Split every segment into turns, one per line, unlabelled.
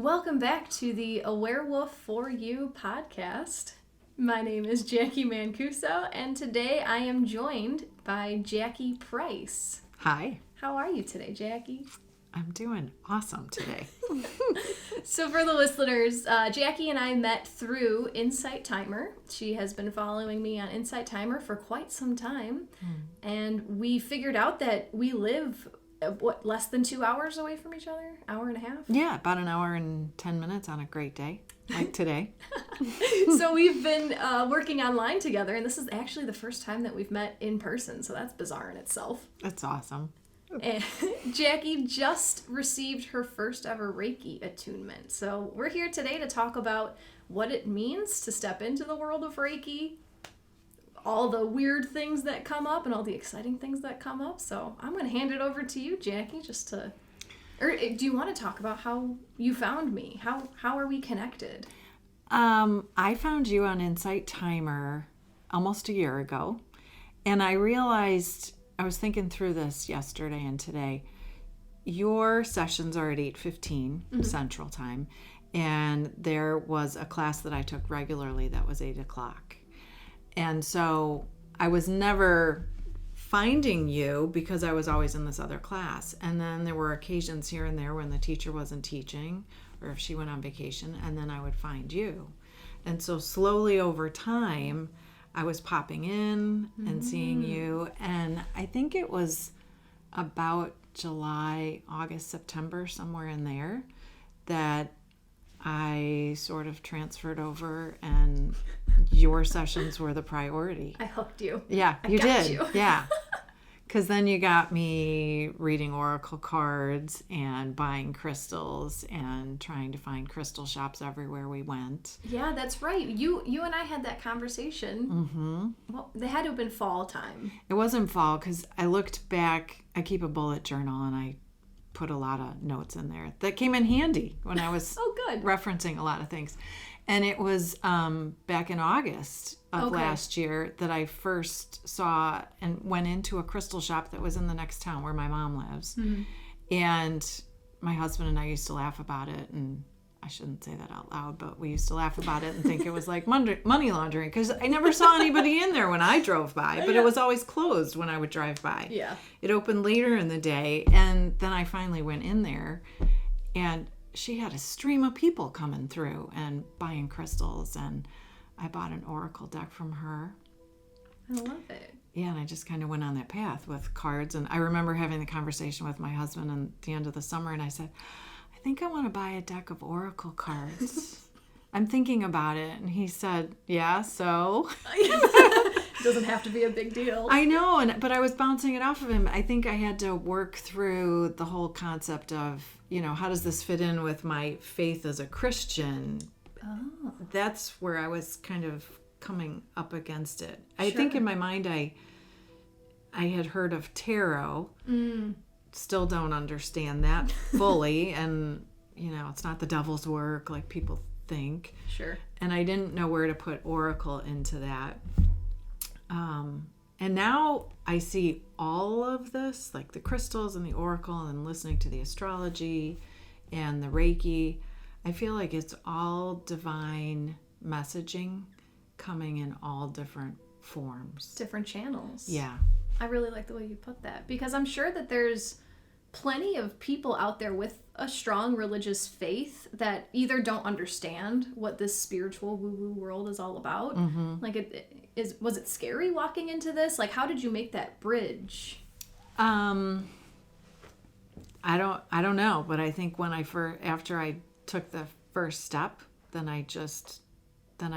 Welcome back to the AwareWolf For You podcast. My name is Jacqui Mancuso, and today I am joined by Jackie Price.
Hi.
How are you today, Jackie?
I'm doing awesome today.
So for the listeners, Jackie and I met through Insight Timer. She has been following me on Insight Timer for quite some time, and we figured out that we live less than 2 hours away from each other? Hour and a half?
Yeah, about an hour and 10 minutes on a great day, like today.
So we've been working online together, and this is actually the first time that we've met in person, so that's bizarre in itself.
That's awesome.
And Jackie just received her first ever Reiki attunement. So we're here today to talk about what it means to step into the world of Reiki, all the weird things that come up and all the exciting things that come up. So I'm going to hand it over to you, Jackie, or do you want to talk about how you found me? How are we connected?
I found you on Insight Timer almost a year ago, and I realized, I was thinking through this yesterday and today, your sessions are at 8:15 Central Time, and there was a class that I took regularly that was 8 o'clock. And so I was never finding you because I was always in this other class. And then there were occasions here and there when the teacher wasn't teaching or if she went on vacation, and then I would find you. And so slowly over time, I was popping in and seeing you. And I think it was about July, August, September, somewhere in there, that I sort of transferred over, and your sessions were the priority.
I hooked you.
Yeah,
I
you
got
did.
you.
Yeah. Because then you got me reading oracle cards and buying crystals and trying to find crystal shops everywhere we went.
Yeah, that's right. You and I had that conversation.
Mm-hmm.
Well, they had to have been fall time.
It wasn't fall because I looked back. I keep a bullet journal and I put a lot of notes in there that came in handy when I was
Oh, good.
referencing a lot of things. And it was back in August of last year that I first saw and went into a crystal shop that was in the next town where my mom lives. Mm-hmm. And my husband and I used to laugh about it, and I shouldn't say that out loud, but we used to laugh about it and think it was like money laundering because I never saw anybody in there when I drove by, but it was always closed when I would drive by.
Yeah.
It opened later in the day, and then I finally went in there, and she had a stream of people coming through and buying crystals, and I bought an oracle deck from her.
I love it.
Yeah, and I just kind of went on that path with cards, and I remember having the conversation with my husband at the end of the summer, and I said, I think I want to buy a deck of oracle cards. I'm thinking about it. And he said, yeah, so?
It doesn't have to be a big deal.
I know, but I was bouncing it off of him. I think I had to work through the whole concept of, how does this fit in with my faith as a Christian?
Oh.
That's where I was kind of coming up against it. I
Sure.
think in my mind I had heard of tarot. Still don't understand that fully, and it's not the devil's work like people think.
Sure.
And I didn't know where to put oracle into that. And now I see all of this, like the crystals and the oracle and listening to the astrology and the Reiki. I feel like it's all divine messaging coming in all different forms.
Different channels.
Yeah.
I really like the way you put that, because I'm sure that there's plenty of people out there with a strong religious faith that either don't understand what this spiritual woo-woo world is all about. Mm-hmm. Like, was it scary walking into this? Like, how did you make that bridge?
I don't know, but I think after I took the first step, then I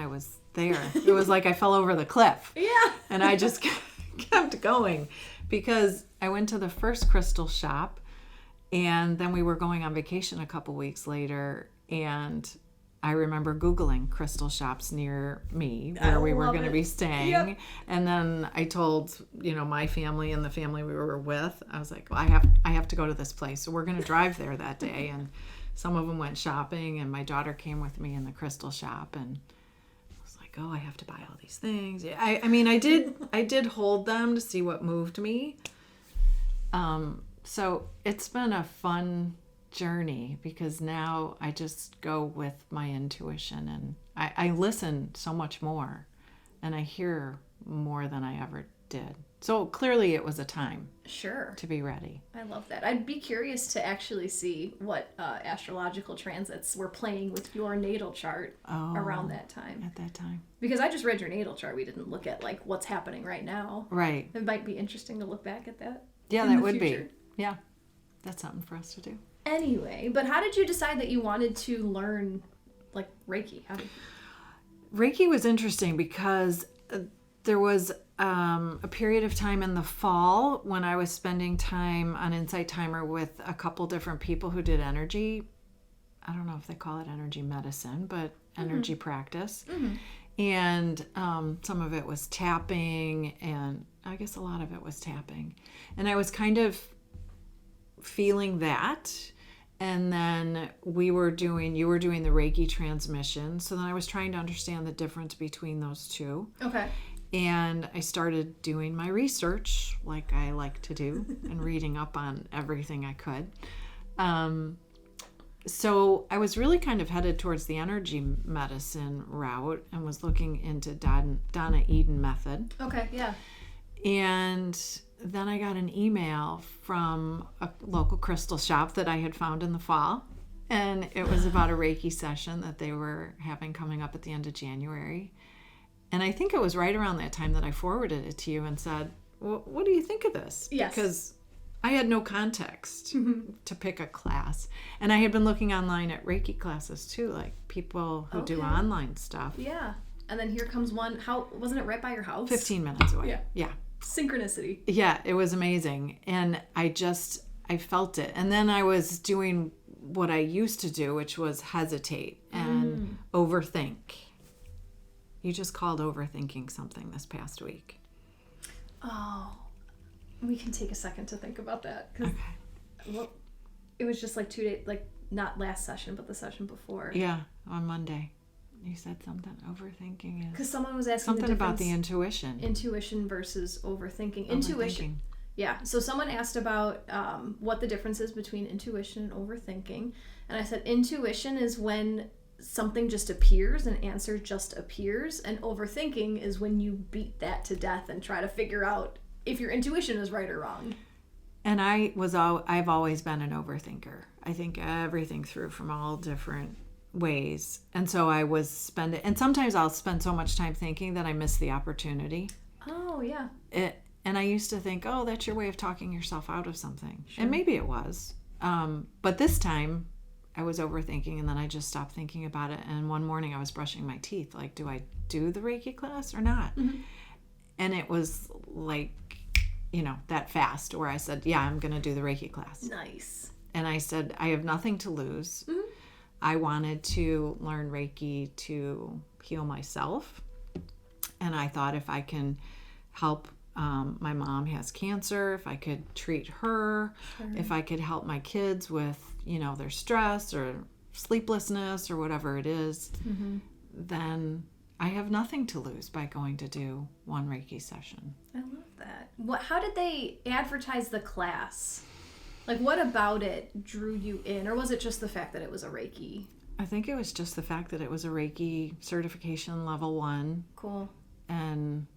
was there. It was like I fell over the cliff.
Yeah.
And I just kept going, because I went to the first crystal shop, and then we were going on vacation a couple weeks later, and I remember Googling crystal shops near me where we were going to be staying. Yep. And then I told, my family and the family we were with, I was like, well, I have to go to this place. So we're going to drive there that day. And some of them went shopping, and my daughter came with me in the crystal shop, and I was like, oh, I have to buy all these things. I mean, I did hold them to see what moved me. So it's been a fun journey, because now I just go with my intuition, and I listen so much more, and I hear more than I ever did. So clearly it was a time
Sure.
to be ready.
I love that. I'd be curious to actually see what astrological transits were playing with your natal chart around that time.
At that time.
Because I just read your natal chart. We didn't look at like what's happening right now.
Right.
It might be interesting to look back at that.
Yeah,
in
that
the
would
future.
be. Yeah. That's something for us to do.
Anyway, but how did you decide that you wanted to learn like Reiki?
Reiki was interesting because there was a period of time in the fall when I was spending time on Insight Timer with a couple different people who did energy. I don't know if they call it energy medicine, but energy practice. Mm-hmm. And some of it was tapping, and I guess a lot of it was tapping. And I was kind of feeling that. And then you were doing the Reiki transmission. So then I was trying to understand the difference between those two.
Okay.
And I started doing my research, like I like to do, and reading up on everything I could. So I was really kind of headed towards the energy medicine route and was looking into Donna Eden method.
Okay, yeah.
And then I got an email from a local crystal shop that I had found in the fall. And it was about a Reiki session that they were having coming up at the end of January. And I think it was right around that time that I forwarded it to you and said, well, what do you think of this?
Yes.
Because I had no context to pick a class. And I had been looking online at Reiki classes too, like people who do online stuff.
Yeah. And then here comes one. How wasn't it right by your house?
15 minutes away.
Yeah. Synchronicity.
Yeah, it was amazing. And I felt it. And then I was doing what I used to do, which was hesitate and overthink. You just called overthinking something this past week.
Oh, we can take a second to think about that. Well, it was just like 2 days, like not last session, but the session before.
Yeah, on Monday. You said something, overthinking is...
Because someone was asking
something about the intuition.
Intuition versus overthinking. Intuition. Yeah, so someone asked about what the difference is between intuition and overthinking. And I said intuition is when something just appears, an answer just appears, and overthinking is when you beat that to death and try to figure out if your intuition is right or wrong.
And I've always been an overthinker. I think everything through from all different ways. And so I was spending, and sometimes I'll spend so much time thinking that I miss the opportunity.
Oh, yeah.
And I used to think, oh, that's your way of talking yourself out of something.
Sure.
And maybe it was. But this time I was overthinking, and then I just stopped thinking about it. And one morning I was brushing my teeth, like, do I do the Reiki class or not? Mm-hmm. And it was like, that fast where I said, yeah, I'm going to do the Reiki class.
Nice.
And I said, I have nothing to lose. Mm-hmm. I wanted to learn Reiki to heal myself. And I thought if I can help, my mom has cancer, if I could treat her, if I could help my kids with, their stress or sleeplessness or whatever it is, then I have nothing to lose by going to do one Reiki session.
I love that. How did they advertise the class? Like, what about it drew you in? Or was it just the fact that it was a Reiki?
I think it was just the fact that it was a Reiki certification level 1.
Cool.
And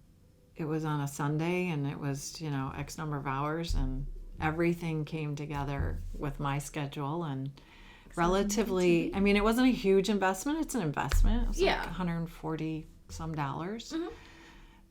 it was on a Sunday, and it was, X number of hours, and everything came together with my schedule. And relatively, I mean, it wasn't a huge investment. It's an investment. It was like $140 some.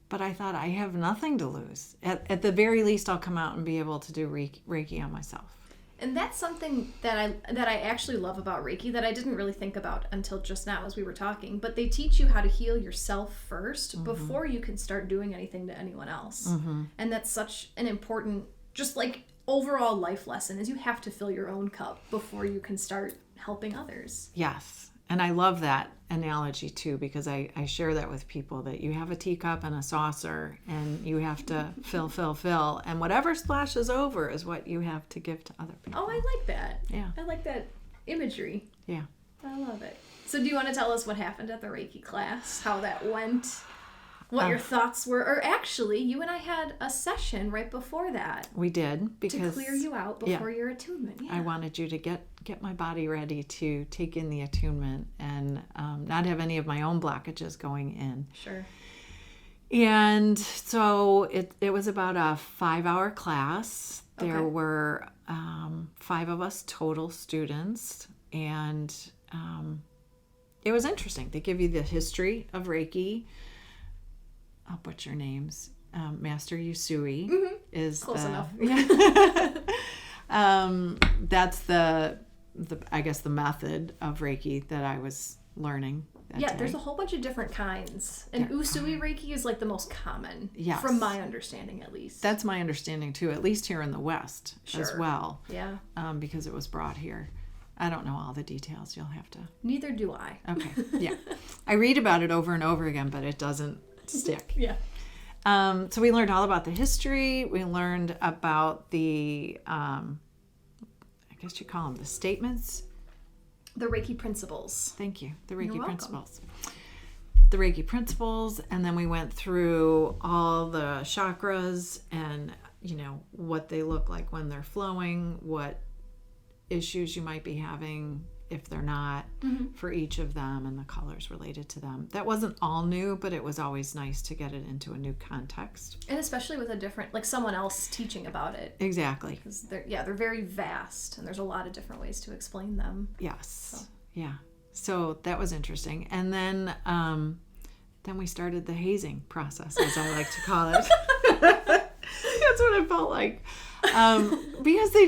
But I thought, I have nothing to lose. At the very least, I'll come out and be able to do Reiki on myself.
And that's something that I actually love about Reiki that I didn't really think about until just now as we were talking. But they teach you how to heal yourself first before you can start doing anything to anyone else. Mm-hmm. And that's such an important, just like overall life lesson, is you have to fill your own cup before you can start helping others.
Yes. And I love that analogy too, because I share that with people, that you have a teacup and a saucer, and you have to fill, and whatever splashes over is what you have to give to other people.
Oh, I like that.
Yeah.
I like that imagery.
Yeah.
I love it. So do you want to tell us what happened at the Reiki class? How that went? what your thoughts were. Or actually, you and I had a session right before that.
We did, because
to clear you out before your attunement. Yeah.
I wanted you to get my body ready to take in the attunement and not have any of my own blockages going in.
Sure.
And so it was about a 5-hour class. There were 5 of us total students, and it was interesting. They give you the history of Reiki. I'll butcher names. Master Usui is
close enough.
Yeah. That's the I guess the method of Reiki that I was learning.
There's a whole bunch of different kinds. And Usui Reiki is like the most common, from my understanding at least.
That's my understanding too, at least here in the West as well.
Yeah.
Because it was brought here. I don't know all the details. You'll have to.
Neither do I.
Okay. Yeah. I read about it over and over again, but it doesn't stick.
Yeah.
So we learned all about the history. We learned about the, I guess you call them the statements.
The Reiki principles.
Thank you. The Reiki
You're
principles. The Reiki principles. And then we went through all the chakras and, what they look like when they're flowing, what issues you might be having if they're not for each of them, and the colors related to them. That wasn't all new, but it was always nice to get it into a new context.
And especially with a different, like someone else teaching about it.
Exactly.
Because they're very vast, and there's a lot of different ways to explain them.
Yes. Yeah. So that was interesting. And then we started the hazing process, as I like to call it. That's what it felt like. Because they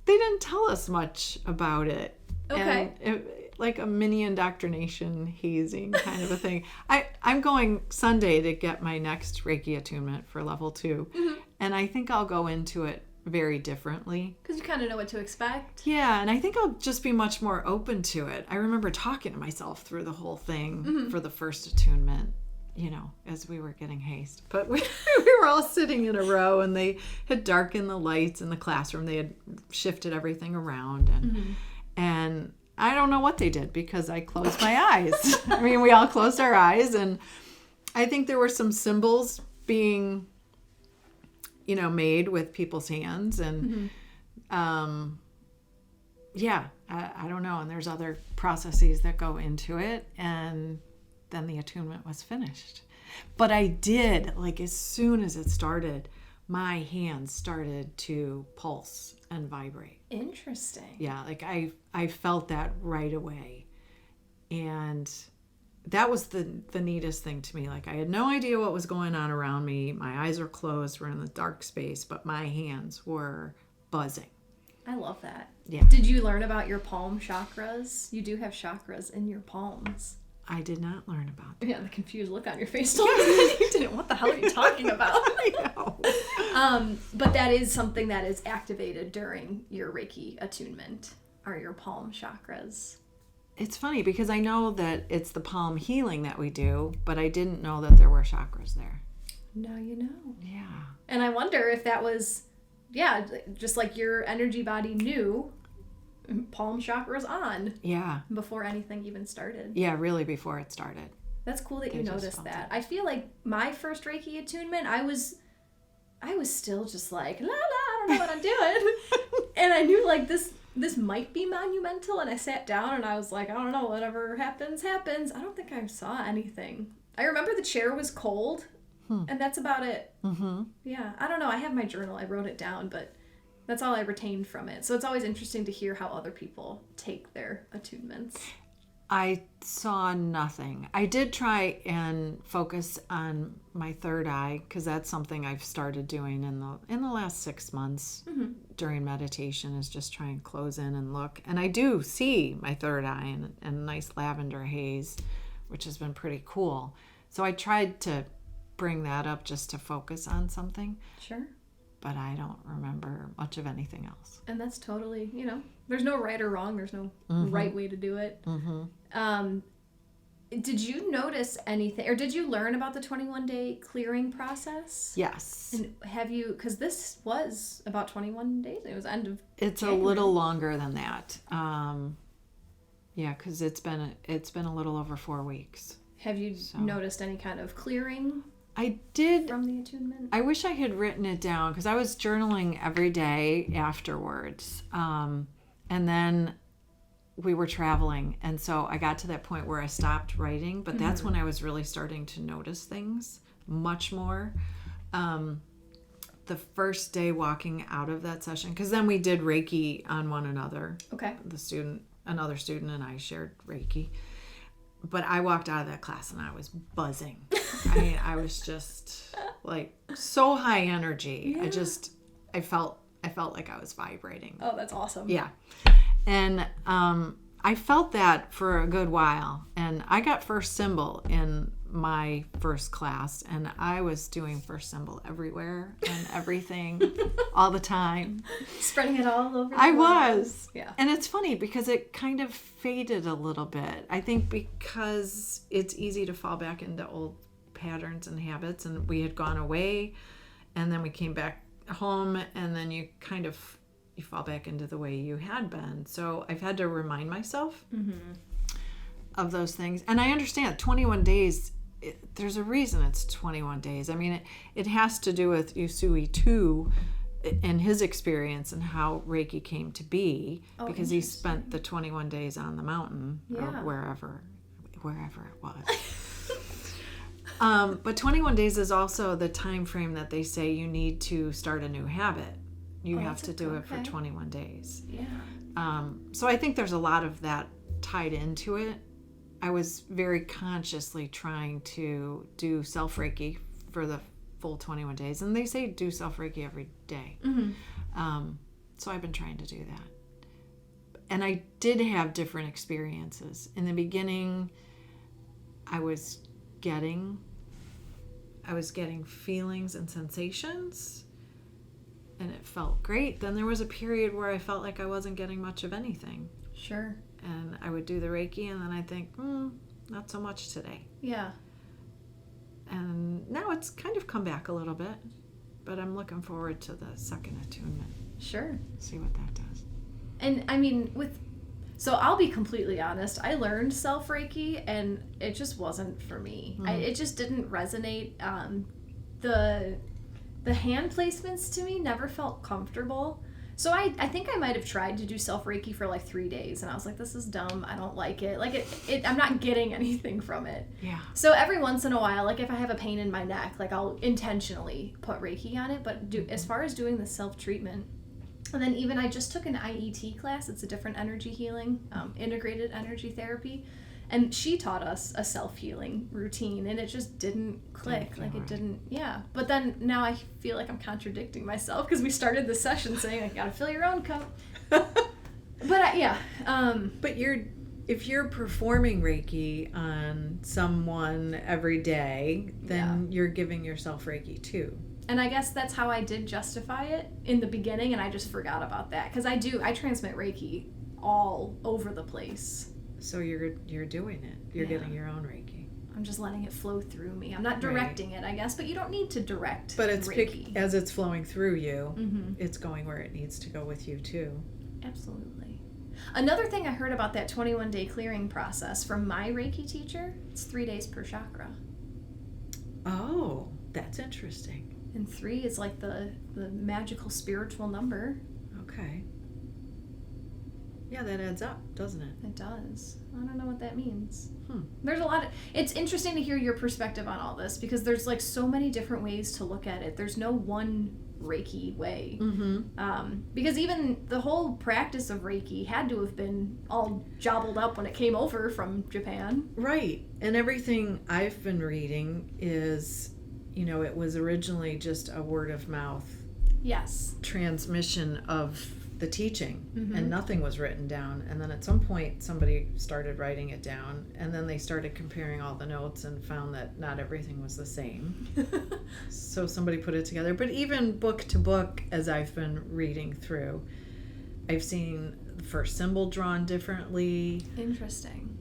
didn't tell us much about it.
Okay.
And like a mini indoctrination hazing kind of a thing. I'm going Sunday to get my next Reiki attunement for level 2. And I think I'll go into it very differently.
Because you kind of know what to expect.
Yeah, and I think I'll just be much more open to it. I remember talking to myself through the whole thing for the first attunement, as we were getting hazed. But we were all sitting in a row, and they had darkened the lights in the classroom. They had shifted everything around, and I don't know what they did, because I closed my eyes. I mean, we all closed our eyes, and I think there were some symbols being, made with people's hands, and I don't know. And there's other processes that go into it, and then the attunement was finished. But I did, like, as soon as it started, my hands started to pulse and vibrate.
Interesting.
Yeah, like I felt that right away. And that was the neatest thing to me. Like, I had no idea what was going on around me. My eyes were closed. We're in the dark space, but my hands were buzzing.
I love that.
Yeah.
Did you learn about your palm chakras? You do have chakras in your palms.
I did not learn about that.
Yeah, the confused look on your face told me you didn't. What the hell are you talking about?
I know.
But that is something that is activated during your Reiki attunement, are your palm chakras.
It's funny because I know that it's the palm healing that we do, but I didn't know that there were chakras there.
Now you know.
Yeah.
And I wonder if that was, just like your energy body knew palm chakras on.
Yeah.
Before anything even started.
Yeah, really before it started.
That's cool that you noticed that. I feel like my first Reiki attunement, I was still just like, la la, I don't know what I'm doing. And I knew like this might be monumental, and I sat down and I was like, I don't know, whatever happens, happens. I don't think I saw anything. I remember the chair was cold, and that's about it. Yeah, I don't know. I have my journal. I wrote it down, but that's all I retained from it. So it's always interesting to hear how other people take their attunements.
I saw nothing. I did try and focus on my third eye, because that's something I've started doing in the last 6 months during meditation, is just try and close in and look. And I do see my third eye and a nice lavender haze, which has been pretty cool. So I tried to bring that up just to focus on something.
Sure.
But I don't remember much of anything else.
And that's totally, there's no right or wrong. There's no right way to do it. Did you notice anything, or did you learn about the 21-day clearing process?
Yes.
And have you, because this was about 21 days. It was end of
It's
January.
a little longer than that. Because it's been a little over 4 weeks.
Have you noticed any kind of clearing
I did.
from the attunement?
I wish I had written it down because I was journaling every day afterwards. And then we were traveling. And so I got to that point where I stopped writing. But that's when I was really starting to notice things much more. The first day walking out of that session, because then we did Reiki on one another.
Okay.
Another student and I shared Reiki. But I walked out of that class and I was buzzing. I mean, I was just like so high energy.
Yeah.
I felt like I was vibrating.
Oh, that's awesome.
Yeah. And I felt that for a good while. And I got first symbol in my first class, and I was doing first symbol everywhere and everything all the time.
Spreading it all over the
I
world.
was.
Yeah.
And it's funny because it kind of faded a little bit. I think because it's easy to fall back into old patterns and habits, and we had gone away and then we came back home, and then you fall back into the way you had been. So I've had to remind myself of those things. And I understand 21 days, there's a reason it's 21 days. I mean, it has to do with Usui too and his experience and how Reiki came to be, because he spent the 21 days on the mountain or wherever it was. But 21 days is also the time frame that they say you need to start a new habit. You have to do it for 21 days.
Yeah.
So I think there's a lot of that tied into it. I was very consciously trying to do self-Reiki for the full 21 days. And they say do self-Reiki every day. So I've been trying to do that. And I did have different experiences. In the beginning, I was getting feelings and sensations, and it felt great. Then there was a period where I felt like I wasn't getting much of anything.
Sure.
And I would do the Reiki, and then I'd think, not so much today.
Yeah.
And now it's kind of come back a little bit, but I'm looking forward to the second attunement.
Sure.
See what that does.
And I mean, so I'll be completely honest, I learned self-Reiki and it just wasn't for me. It just didn't resonate. The hand placements to me never felt comfortable. So I think I might have tried to do self-Reiki for like 3 days, and I was like, this is dumb. I don't like it. Like I'm not getting anything from it.
Yeah.
So every once in a while, like if I have a pain in my neck, like I'll intentionally put Reiki on it. But as far as doing the self-treatment, and then even I just took an IET class. It's a different energy healing, integrated energy therapy. And she taught us a self-healing routine, and it just didn't click. Yeah. But then now I feel like I'm contradicting myself because we started the session saying, like, gotta fill your own cup. But yeah.
But if you're performing Reiki on someone every day, then you're giving yourself Reiki too.
And I guess that's how I did justify it in the beginning, and I just forgot about that. Because I transmit Reiki all over the place.
So you're doing it. You're getting your own Reiki.
I'm just letting it flow through me. I'm not directing it, I guess, but you don't need to direct
But it's
Reiki.
as it's flowing through you, it's going where it needs to go with you too.
Absolutely. Another thing I heard about that 21-day clearing process from my Reiki teacher, it's 3 days per chakra.
Oh, that's interesting.
And 3 is like the magical spiritual number.
Okay. Yeah, that adds up, doesn't it?
It does. I don't know what that means. There's a lot of... It's interesting to hear your perspective on all this because there's like so many different ways to look at it. There's no one Reiki way. Because even the whole practice of Reiki had to have been all jobbled up when it came over from Japan.
Right. And everything I've been reading is, it was originally just a word of mouth transmission of the teaching, and nothing was written down. And then at some point somebody started writing it down, and then they started comparing all the notes and found that not everything was the same. So somebody put it together. But even book to book, as I've been reading through, I've seen the first symbol drawn differently.
Interesting.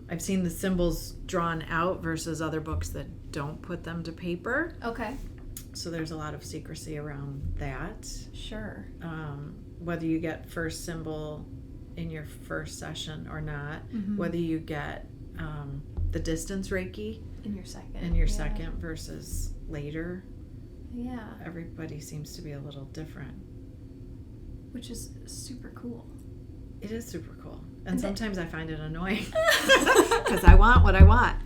I've seen the symbols drawn out versus other books that don't put them to paper.
Okay.
So there's a lot of secrecy around that.
Sure.
Whether you get first symbol in your first session or not, whether you get the distance Reiki
In your second.
In your second versus later.
Yeah.
Everybody seems to be a little different.
Which is super cool.
It is super cool. And sometimes I find it annoying. Because I want what I want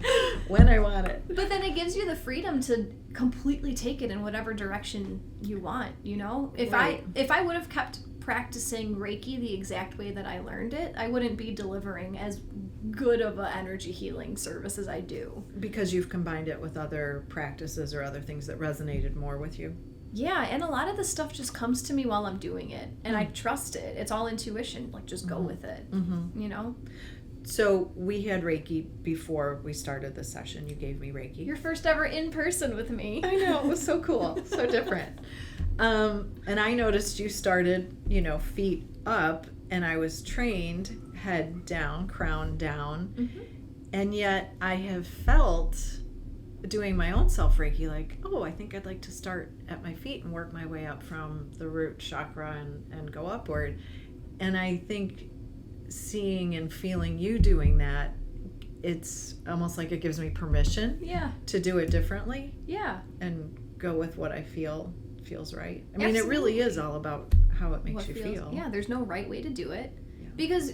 when I want it.
But then it gives you the freedom to completely take it in whatever direction you want, you know? If I would have kept practicing Reiki the exact way that I learned it, I wouldn't be delivering as good of an energy healing service as I do.
Because you've combined it with other practices or other things that resonated more with you.
Yeah, and a lot of the stuff just comes to me while I'm doing it, and I trust it. It's all intuition, like just go with it, you know?
So we had Reiki before we started the session. You gave me Reiki.
Your first ever in person with me.
I know, it was so cool, so different. And I noticed you started, feet up, and I was trained head down, crown down, and yet I have felt doing my own self Reiki, like, I think I'd like to start at my feet and work my way up from the root chakra and go upward. And I think seeing and feeling you doing that, it's almost like it gives me permission to do it differently.
Yeah.
And go with what I feel feels right. I
mean,
it really is all about how it makes you feel.
Yeah, there's no right way to do it. Yeah. Because,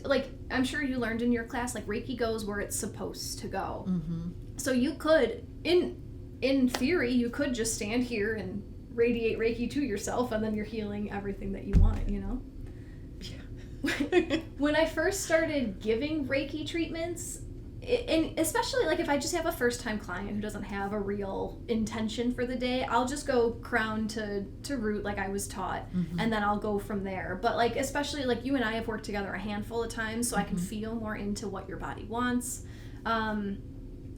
I'm sure you learned in your class, Reiki goes where it's supposed to go. Mm-hmm. So you could, in theory, you could just stand here and radiate Reiki to yourself, and then you're healing everything that you want, Yeah. When I first started giving Reiki treatments, and especially if I just have a first-time client who doesn't have a real intention for the day, I'll just go crown to root like I was taught, and then I'll go from there. But especially you and I have worked together a handful of times, so I can feel more into what your body wants.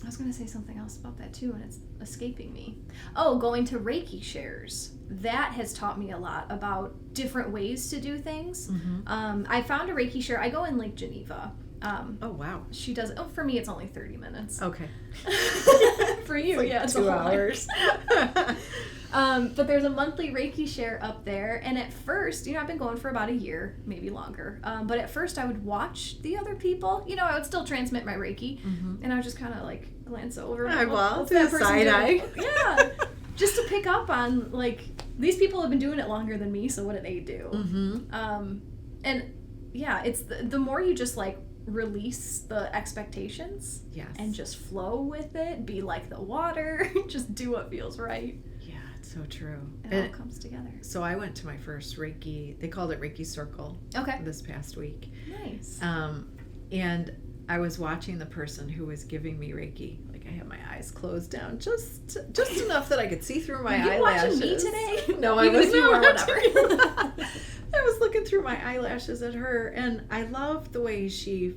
I was going to say something else about that too, and it's escaping me. Oh, going to Reiki shares. That has taught me a lot about different ways to do things. I found a Reiki share. I go in Lake Geneva.
Oh, wow.
She does. Oh, for me, it's only 30 minutes.
Okay.
For you, it's
2 hours.
But there's a monthly Reiki share up there, and at first, I've been going for about a year, maybe longer, but at first I would watch the other people. I would still transmit my Reiki, and I would just kind of glance over.
What's that person side eye.
Yeah, just to pick up on these people have been doing it longer than me, so what do they do? And yeah, it's the more you just release the expectations, and just flow with it, be like the water, just do what feels right.
So true.
It all comes together.
So I went to my first Reiki, they called it Reiki Circle this past week.
Nice.
And I was watching the person who was giving me Reiki. I had my eyes closed down just enough that I could see through my eyelashes.
Were you watching me today?
No, I was not. Whatever. I was looking through my eyelashes at her, and I loved the way she,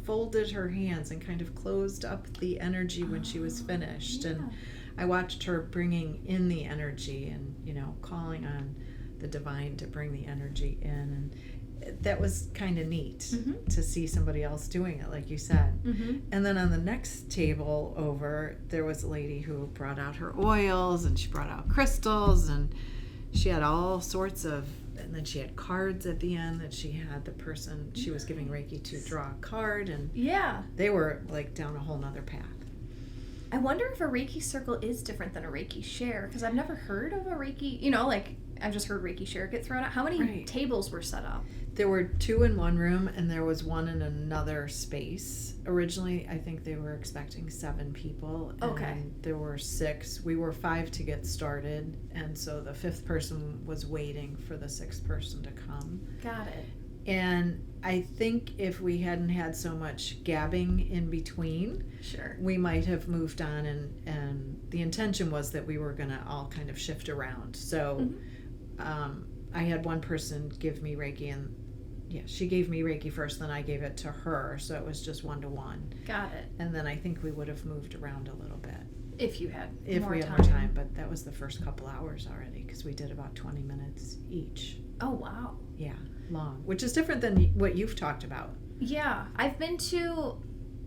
folded her hands and kind of closed up the energy when she was finished. Yeah. And I watched her bringing in the energy and, calling on the divine to bring the energy in. And that was kind of neat to see somebody else doing it, like you said. And then on the next table over, there was a lady who brought out her oils, and she brought out crystals, and she had all sorts of, and then she had cards at the end that she had the person she was giving Reiki to draw a card. And they were down a whole nother path.
I wonder if a Reiki circle is different than a Reiki share, because I've never heard of a Reiki, I've just heard Reiki share get thrown out. How many tables were set up?
There were 2 in one room, and there was 1 in another space. Originally, I think they were expecting 7 people. And there were 6. We were 5 to get started, and so the 5th person was waiting for the 6th person to come.
Got it.
And I think if we hadn't had so much gabbing in between, we might have moved on, and the intention was that we were going to all kind of shift around. So I had one person give me Reiki, and she gave me Reiki first, then I gave it to her, so it was just 1-to-1.
Got it.
And then I think we would have moved around a little bit.
If we had more
time, but that was the first couple hours already, because we did about 20 minutes each.
Oh, wow.
Yeah, long, which is different than what you've talked about.
Yeah, I've been to,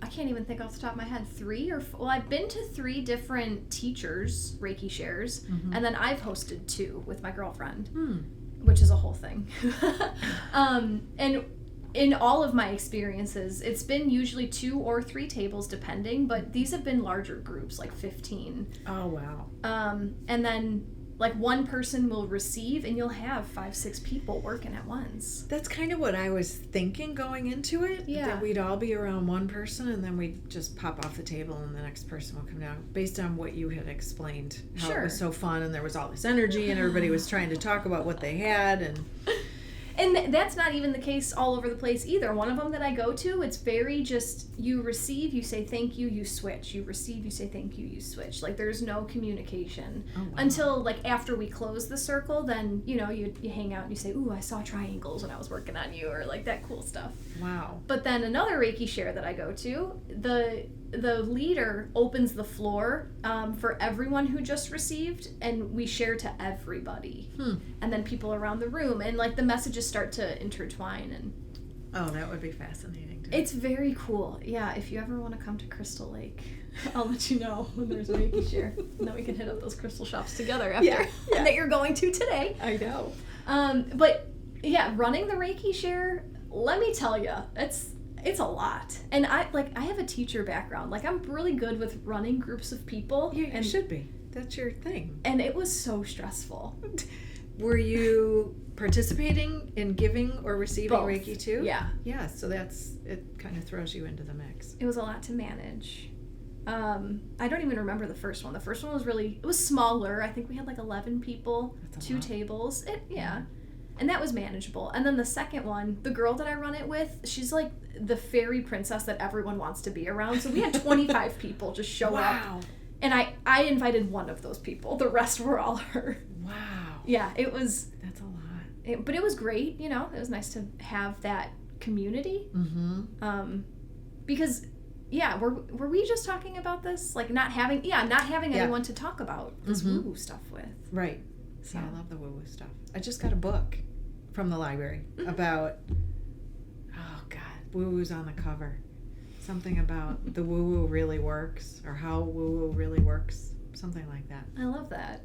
I can't even think off the top of my head, 3 or 4. Well, I've been to 3 different teachers, Reiki shares, and then I've hosted 2 with my girlfriend, which is a whole thing. And in all of my experiences, it's been usually 2 or 3 tables depending, but these have been larger groups, like 15.
Oh, wow.
And then like one person will receive and you'll have 5-6 people working at once.
That's kind of what I was thinking going into it.
Yeah.
That we'd all be around one person and then we'd just pop off the table and the next person will come down. Based on what you had explained. How
Sure.
it was so fun and there was all this energy and everybody was trying to talk about what they had.
And that's not even the case all over the place either. One of them that I go to, it's very just, you receive, you say thank you, you switch. You receive, you say thank you, you switch. Like, there's no communication.
Oh, wow.
Until, like, after we close the circle, then, you know, you hang out and you say, ooh, I saw triangles when I was working on you, or, like, that cool stuff.
Wow.
But then another Reiki share that I go to, the leader opens the floor for everyone who just received, and we share to everybody. And then people around the room, and like the messages start to intertwine. And
Oh, that would be fascinating too.
it's very cool. Yeah, if you ever want to come to Crystal Lake, I'll let you know when there's a Reiki share. And then we can hit up those crystal shops together after
Yeah.
that you're going to today.
I know.
But yeah, running the Reiki share, let me tell you, it's a lot. And I have a teacher background. Like, I'm really good with running groups of people.
Yeah, you
and,
should be. That's your thing.
And it was so stressful.
Were you participating in giving or receiving
Both.
Reiki too?
Yeah.
Yeah, so it kind of throws you into the mix.
It was a lot to manage. I don't even remember the first one. The first one was it was smaller. I think we had like 11 people,
That's a
2
lot.
tables. And that was manageable. And then the second one, the girl that I run it with, she's like the fairy princess that everyone wants to be around. So we had 25 people just show up.
Wow.
And I invited one of those people. The rest were all her.
Wow.
Yeah, it was...
That's a lot.
But it was great, you know. It was nice to have that community.
Mm-hmm.
Because, yeah, were we just talking about this? Like, not having anyone to talk about this woo-woo stuff with.
Right.
So.
Yeah, I love the woo-woo stuff. I just got a book from the library about, oh God, woo-woo's on the cover. Something about the woo-woo really works, or how woo-woo really works. Something like that.
I love that.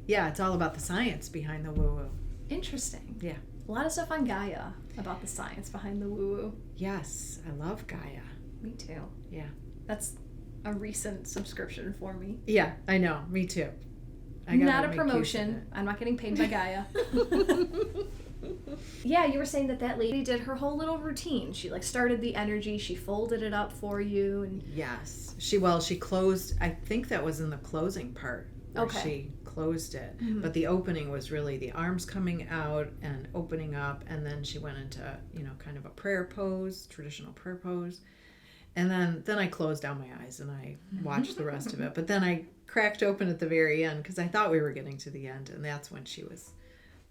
Yeah, it's all about the science behind the woo-woo.
Interesting.
Yeah.
A lot of stuff on Gaia about the science behind the woo-woo.
Yes, I love Gaia.
Me too.
Yeah.
That's a recent subscription for me.
Yeah, I know. Me too.
Not a promotion. I'm not getting paid by Gaia. Yeah, you were saying that lady did her whole little routine. She like started the energy, she folded it up for you, and
Yes. She closed, I think that was in the closing part where
Okay.
she closed it.
Mhm.
But the opening was really the arms coming out and opening up, and then she went into, kind of a prayer pose, traditional prayer pose. And then I closed down my eyes and I watched the rest of it. But then I cracked open at the very end because I thought we were getting to the end, and that's when she was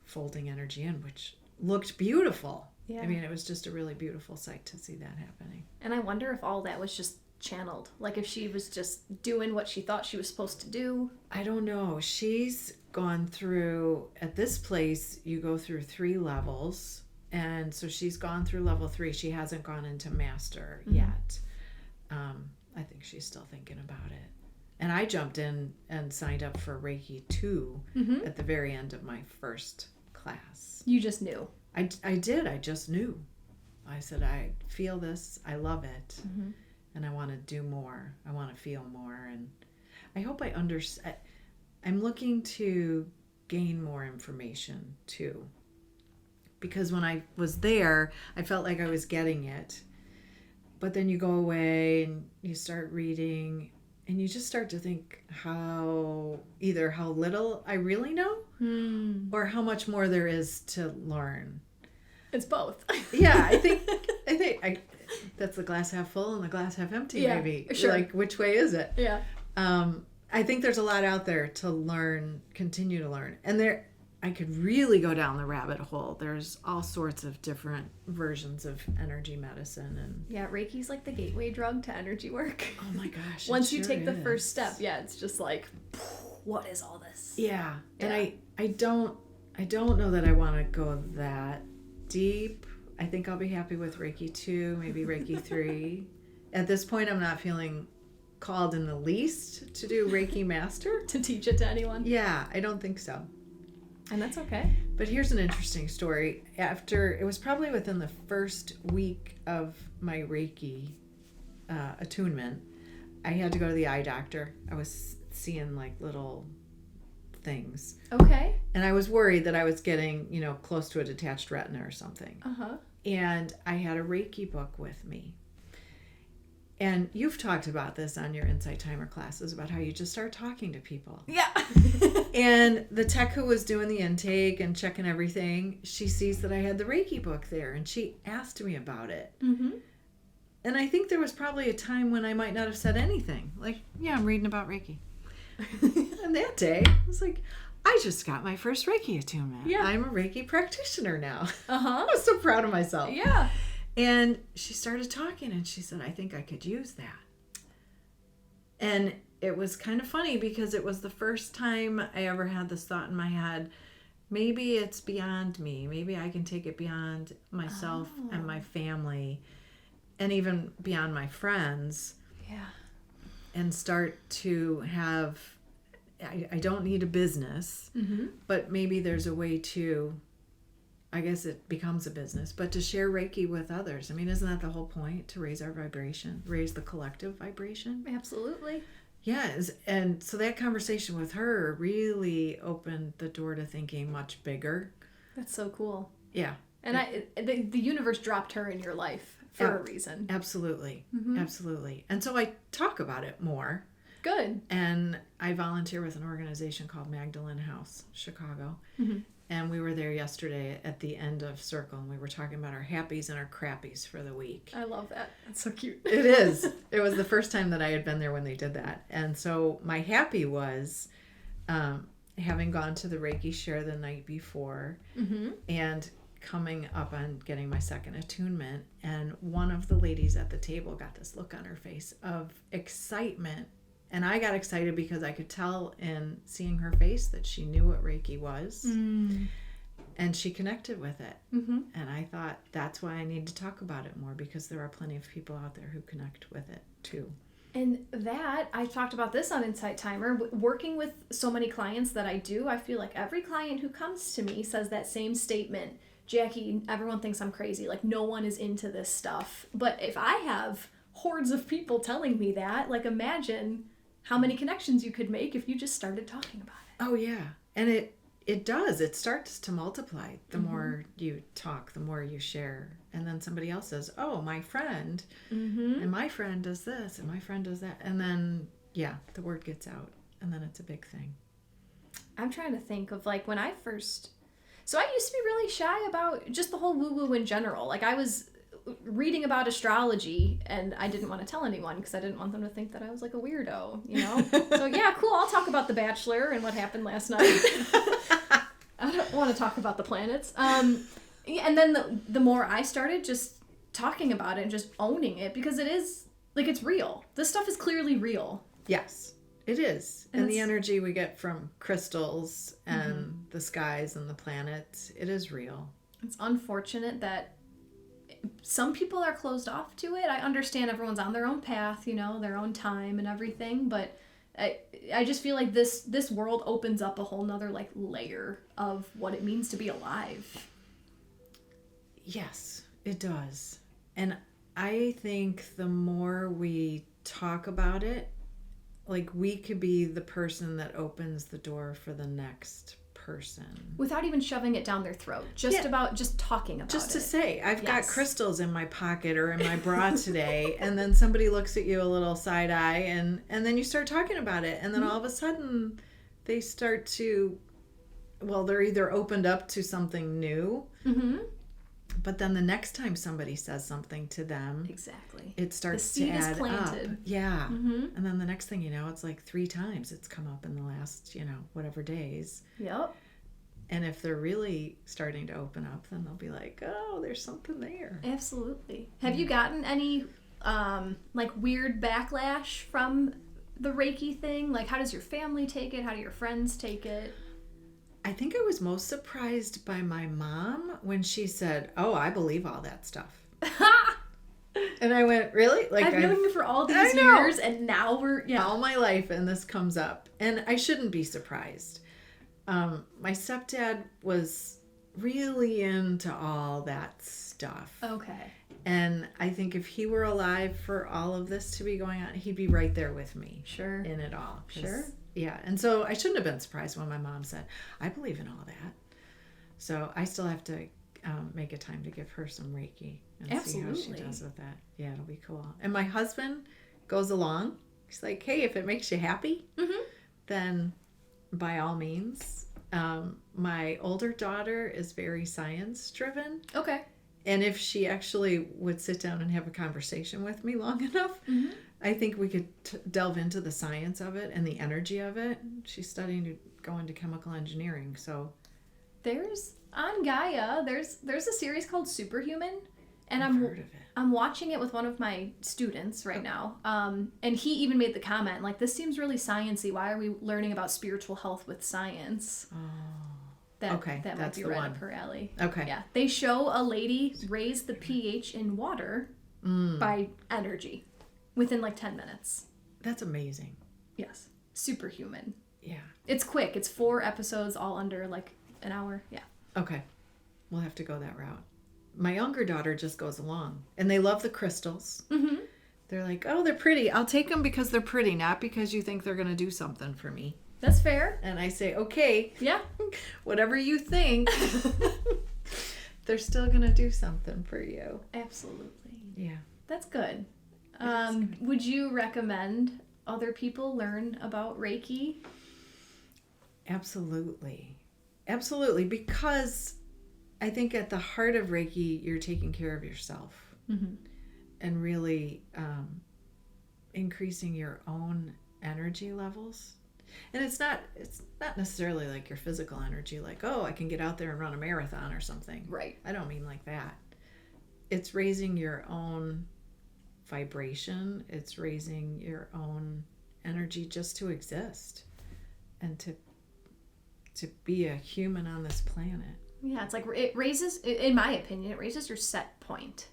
folding energy in, which looked beautiful.
Yeah.
I mean, it was just a really beautiful sight to see that happening.
And I wonder if all that was just channeled. Like if she was just doing what she thought she was supposed to do.
I don't know. She's gone through, at this place, you go through 3 levels. And so she's gone through level 3. She hasn't gone into master yet. I think she's still thinking about it. And I jumped in and signed up for Reiki 2 at the very end of my first class.
You just knew.
I did. I just knew. I said, I feel this. I love it. And I want to do more. I want to feel more. And I hope I understand. I'm looking to gain more information too. Because when I was there, I felt like I was getting it. But then you go away and you start reading and you just start to think how little I really know or how much more there is to learn.
It's both.
Yeah, I think that's the glass half full and the glass half empty,
Yeah,
maybe.
sure.
Like, which way is it?
Yeah.
I think there's a lot out there to learn, continue to learn. And I could really go down the rabbit hole. There's all sorts of different versions of energy medicine. And
Yeah, Reiki's like the gateway drug to energy work.
oh my gosh.
Once you take the first step, yeah, it's just like, what is all this?
Yeah.
Yeah.
And I don't know that I want to go that deep. I think I'll be happy with Reiki 2, maybe Reiki 3. At this point, I'm not feeling called in the least to do Reiki Master.
To teach it to anyone.
Yeah, I don't think so.
And that's okay.
But here's an interesting story. It was probably within the first week of my Reiki attunement, I had to go to the eye doctor. I was seeing like little things.
Okay.
And I was worried that I was getting, close to a detached retina or something.
Uh-huh.
And I had a Reiki book with me. And you've talked about this on your Insight Timer classes about how you just start talking to people.
Yeah.
And the tech who was doing the intake and checking everything, she sees that I had the Reiki book there and she asked me about it.
Mm-hmm.
And I think there was probably a time when I might not have said anything. Like, yeah, I'm reading about Reiki. And that day, I was like, I just got my first Reiki attunement.
Yeah.
I'm a Reiki practitioner now.
Uh-huh.
I was so proud of myself.
Yeah.
And she started talking and she said, I think I could use that. And it was kind of funny because it was the first time I ever had this thought in my head, maybe it's beyond me. Maybe I can take it beyond myself and my family and even beyond my friends.
Yeah.
And start to have, I don't need a business, but maybe there's a way to, I guess it becomes a business, but to share Reiki with others. I mean, isn't that the whole point? To raise our vibration, raise the collective vibration?
Absolutely.
Yes. And so that conversation with her really opened the door to thinking much bigger.
That's so cool.
Yeah.
And the universe dropped her in your life for a reason.
Absolutely. Absolutely. And so I talk about it more.
Good.
And I volunteer with an organization called Magdalene House, Chicago. And we were there yesterday at the end of Circle, and we were talking about our happies and our crappies for the week.
I love that. That's so cute.
It is. It was the first time that I had been there when they did that. And so my happy was having gone to the Reiki share the night before and coming up on getting my second attunement. And one of the ladies at the table got this look on her face of excitement. And I got excited because I could tell in seeing her face that she knew what Reiki was. And she connected with it. And I thought, that's why I need to talk about it more, because there are plenty of people out there who connect with it too.
And that, I talked about this on Insight Timer, working with so many clients that I do, I feel like every client who comes to me says that same statement. Jackie, everyone thinks I'm crazy. Like, no one is into this stuff. But if I have hordes of people telling me that, like, imagine how many connections you could make if you just started talking about it.
Oh, yeah. And it does. It starts to multiply. The more you talk, the more you share. And then somebody else says, oh, my friend, and my friend does this, and my friend does that. And then, yeah, the word gets out. And then it's a big thing.
I'm trying to think of, like, when I first... So I used to be really shy about just the whole woo-woo in general. Like, I was reading about astrology, and I didn't want to tell anyone because I didn't want them to think that I was, like, a weirdo, you know? So, yeah, cool, I'll talk about The Bachelor and what happened last night. I don't want to talk about the planets. And then the more I started just talking about it and just owning it, because it is, like, it's real. This stuff is clearly real.
Yes. It is. And the energy we get from crystals and the skies and the planets, it is real.
It's unfortunate that some people are closed off to it. I understand everyone's on their own path, you know, their own time and everything, but I just feel like this world opens up a whole nother, like, layer of what it means to be alive.
Yes, it does. And I think the more we talk about it, like, we could be the person that opens the door for the next person.
Without even shoving it down their throat. Just talking about it.
Just to say, I've got crystals in my pocket or in my bra today, and then somebody looks at you a little side eye, and then you start talking about it, and then all of a sudden they start to, well, they're either opened up to something new, but then the next time somebody says something to them,
exactly,
it starts
the
to add
seed is planted.
up. Yeah. And then the next thing you know, it's like 3 times it's come up in the last, whatever days.
Yep.
And if they're really starting to open up, then they'll be like, oh, there's something there.
Absolutely. Have you gotten any like weird backlash from the Reiki thing? Like, how does your family take it? How do your friends take it?
I think I was most surprised by my mom when she said, oh, I believe all that stuff. And I went, really? Like,
I've known you for all these years, and now we're,
all my life, and this comes up. And I shouldn't be surprised. My stepdad was really into all that stuff.
Okay.
And I think if he were alive for all of this to be going on, he'd be right there with me.
Sure.
In it all.
Sure.
Yeah. And so I shouldn't have been surprised when my mom said, I believe in all that. So I still have to make a time to give her some Reiki and see how she does with that. Yeah, it'll be cool. And my husband goes along. He's like, hey, if it makes you happy, then by all means. My older daughter is very science driven.
Okay.
And if she actually would sit down and have a conversation with me long enough, I think we could delve into the science of it and the energy of it. She's studying to go into chemical engineering, so
There's on Gaia. There's a series called Superhuman, and
I've heard of it.
I'm watching it with one of my students right now. And he even made the comment like, "This seems really sciencey. Why are we learning about spiritual health with science?"
Oh.
That
Okay,
might
that's
be
the
right
one.
up her alley.
Okay.
Yeah, they show a lady raise the pH in water by energy within like 10 minutes.
That's amazing.
Yes, Superhuman.
Yeah.
It's quick. It's 4 episodes, all under like an hour. Yeah.
Okay. We'll have to go that route. My younger daughter just goes along, and they love the crystals.
Mm-hmm.
They're like, oh, they're pretty. I'll take them because they're pretty, not because you think they're going to do something for me.
That's fair.
And I say, okay,
Yeah.
whatever you think, they're still going to do something for you.
Absolutely.
Yeah.
That's good.
is good.
Would you recommend other people learn about Reiki?
Absolutely. Absolutely. Because I think at the heart of Reiki, you're taking care of yourself and really increasing your own energy levels. And it's not necessarily like your physical energy, like, oh, I can get out there and run a marathon or something.
Right.
I don't mean like that. It's raising your own vibration. It's raising your own energy just to exist and to be a human on this planet.
Yeah, it's like it raises, in my opinion, it raises your set point.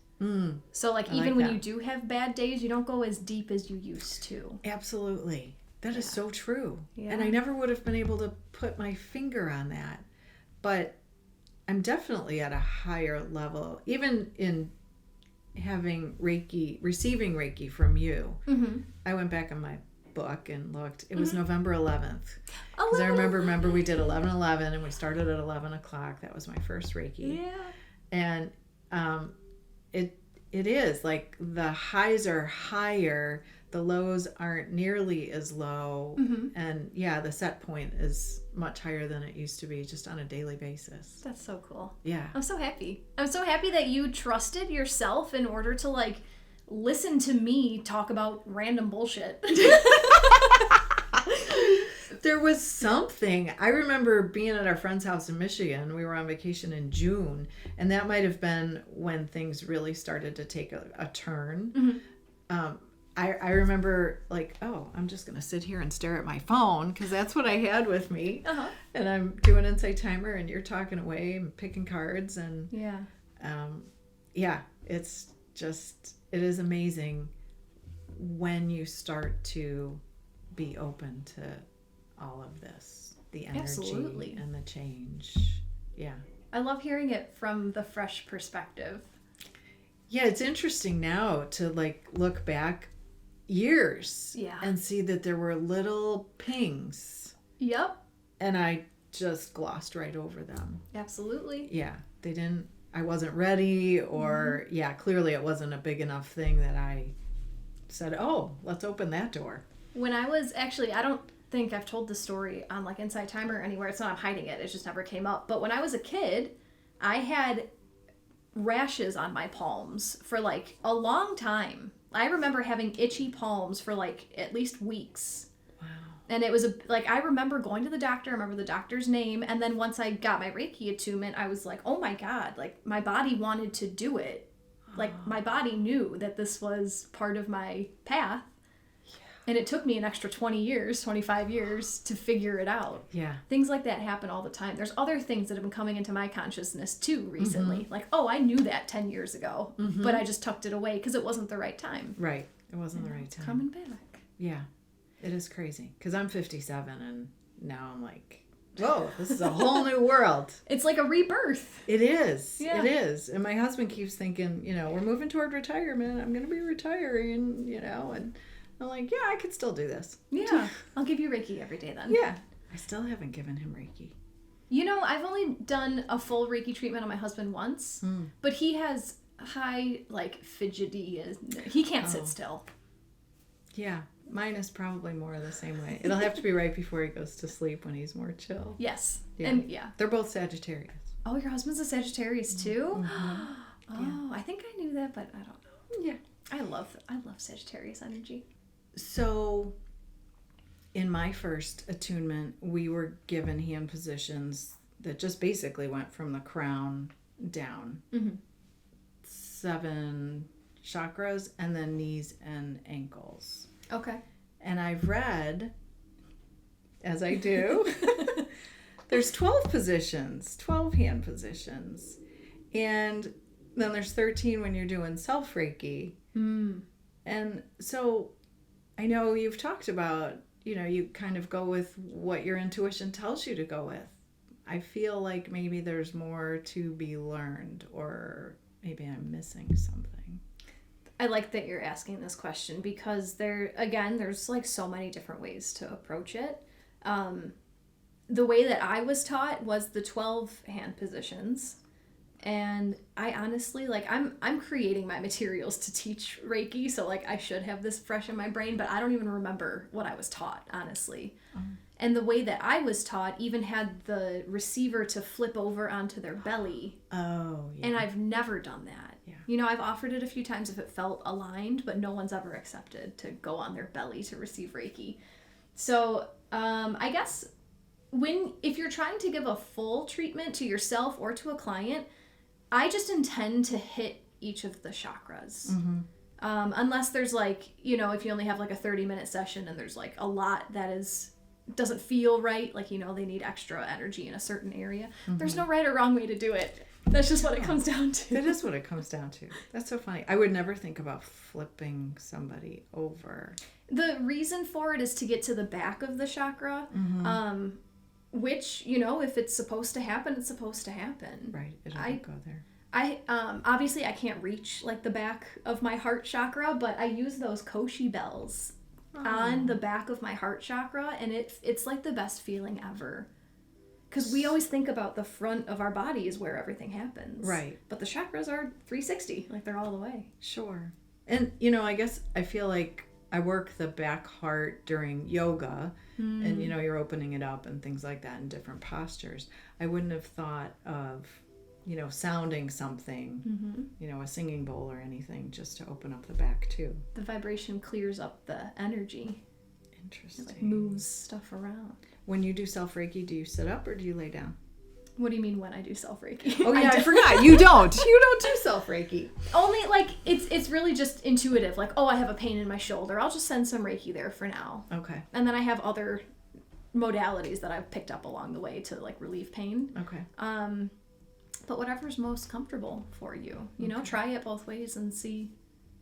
So like even when you do have bad days, you don't go as deep as you used to.
Absolutely. That is so true.
Yeah.
And I never would have been able to put my finger on that. But I'm definitely at a higher level, even in having Reiki, receiving Reiki from you. I went back on my book and looked. It was November 11th. Because I remember we did 11/11 and we started at 11 o'clock. That was my first Reiki.
Yeah.
And it is like the highs are higher, the lows aren't nearly as low, and yeah, the set point is much higher than it used to be just on a daily basis.
That's so cool.
Yeah.
I'm so happy. I'm so happy that you trusted yourself in order to like listen to me talk about random bullshit.
There was something. I remember being at our friend's house in Michigan. We were on vacation in June, and that might have been when things really started to take a turn. I remember like, oh, I'm just going to sit here and stare at my phone because that's what I had with me. And I'm doing Insight Timer and you're talking away and picking cards. And it's just, it is amazing when you start to be open to all of this, the energy and the change. Yeah.
I love hearing it from the fresh perspective.
Yeah, it's interesting now to like look back years and see that there were little pings.
Yep.
And I just glossed right over them.
Absolutely.
Yeah. I wasn't ready or clearly it wasn't a big enough thing that I said, oh, let's open that door.
When I was actually, I don't think I've told this story on like Inside Timer or anywhere. It's not I'm hiding it. It just never came up. But when I was a kid, I had rashes on my palms for like a long time. I remember having itchy palms for like at least weeks.
Wow.
And it was I remember going to the doctor, I remember the doctor's name, and then once I got my Reiki attunement, I was like, oh my God, like my body wanted to do it. Like my body knew that this was part of my path. And it took me an extra 20 years, 25 years to figure it out.
Yeah.
Things like that happen all the time. There's other things that have been coming into my consciousness too recently. Like, oh, I knew that 10 years ago, but I just tucked it away because it wasn't the right time.
Right. It wasn't the right time.
Coming back.
Yeah. It is crazy. Because I'm 57 and now I'm like, whoa, this is a whole new world.
It's like a rebirth.
It is.
Yeah.
It is. And my husband keeps thinking, we're moving toward retirement. I'm going to be retiring, and I'm like, yeah, I could still do this.
Yeah. I'll give you Reiki every day then.
Yeah. I still haven't given him Reiki.
I've only done a full Reiki treatment on my husband once, but he has high, fidgety. He can't sit still.
Yeah. Mine is probably more the same way. It'll have to be right before he goes to sleep when he's more chill.
Yes.
Yeah.
And yeah.
They're both Sagittarius.
Oh, your husband's a Sagittarius too?
Mm-hmm.
Oh, yeah. I think I knew that, but I don't know.
Yeah.
I love Sagittarius energy.
So in my first attunement, we were given hand positions that just basically went from the crown down. 7 chakras and then knees and ankles.
Okay.
And I've read, as I do, there's 12 positions, 12 hand positions. And then there's 13 when you're doing self-Reiki. And so I know you've talked about, you kind of go with what your intuition tells you to go with. I feel like maybe there's more to be learned, or maybe I'm missing something.
I like that you're asking this question because there's so many different ways to approach it. The way that I was taught was the 12 hand positions. And I honestly, I'm creating my materials to teach Reiki, so I should have this fresh in my brain, but I don't even remember what I was taught, honestly. And the way that I was taught even had the receiver to flip over onto their belly.
Oh, yeah.
And I've never done that.
Yeah.
I've offered it a few times if it felt aligned, but no one's ever accepted to go on their belly to receive Reiki. So I guess if you're trying to give a full treatment to yourself or to a client, I just intend to hit each of the chakras. Unless there's if you only have a 30-minute session and there's a lot that doesn't feel right, they need extra energy in a certain area. There's no right or wrong way to do it. That's just what it comes down to.
That is what it comes down to. That's so funny. I would never think about flipping somebody over.
The reason for it is to get to the back of the chakra, which, if it's supposed to happen, it's supposed to happen.
Right. It doesn't go there.
Obviously I can't reach the back of my heart chakra, but I use those koshi bells on the back of my heart chakra, and it's the best feeling ever. Because we always think about the front of our body is where everything happens.
Right.
But the chakras are 360, they're all the way.
Sure. And, I guess I feel like I work the back heart during yoga, and, you're opening it up and things like that in different postures. I wouldn't have thought of, sounding something, a singing bowl or anything, just to open up the back too.
The vibration clears up the energy.
Interesting.
It moves stuff around.
When you do self-Reiki, do you sit up or do you lay down?
What do you mean when I do self-Reiki?
Oh yeah, I forgot. You don't. You don't do self-Reiki.
Only it's really just intuitive. I have a pain in my shoulder. I'll just send some Reiki there for now.
Okay.
And then I have other modalities that I've picked up along the way to relieve pain.
Okay.
But whatever's most comfortable for you.
Okay.
Try it both ways and see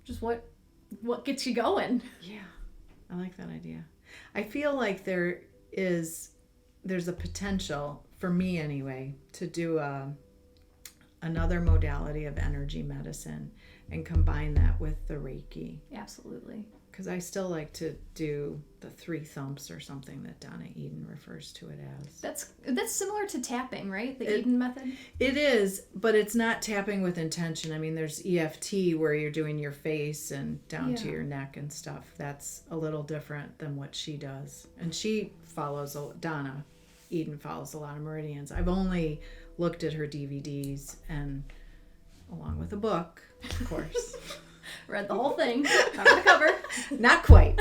just what gets you going.
Yeah. I like that idea. I feel like there's a potential, for me anyway, to do another modality of energy medicine and combine that with the Reiki.
Absolutely.
Because I still like to do the 3 thumps or something that Donna Eden refers to it as.
That's similar to tapping, right? The Eden method?
It is, but it's not tapping with intention. I mean, there's EFT where you're doing your face and down to your neck and stuff. That's a little different than what she does. And Donna Eden follows a lot of meridians. I've only looked at her DVDs and along with a book, of course.
Read the whole thing, cover to cover.
Not quite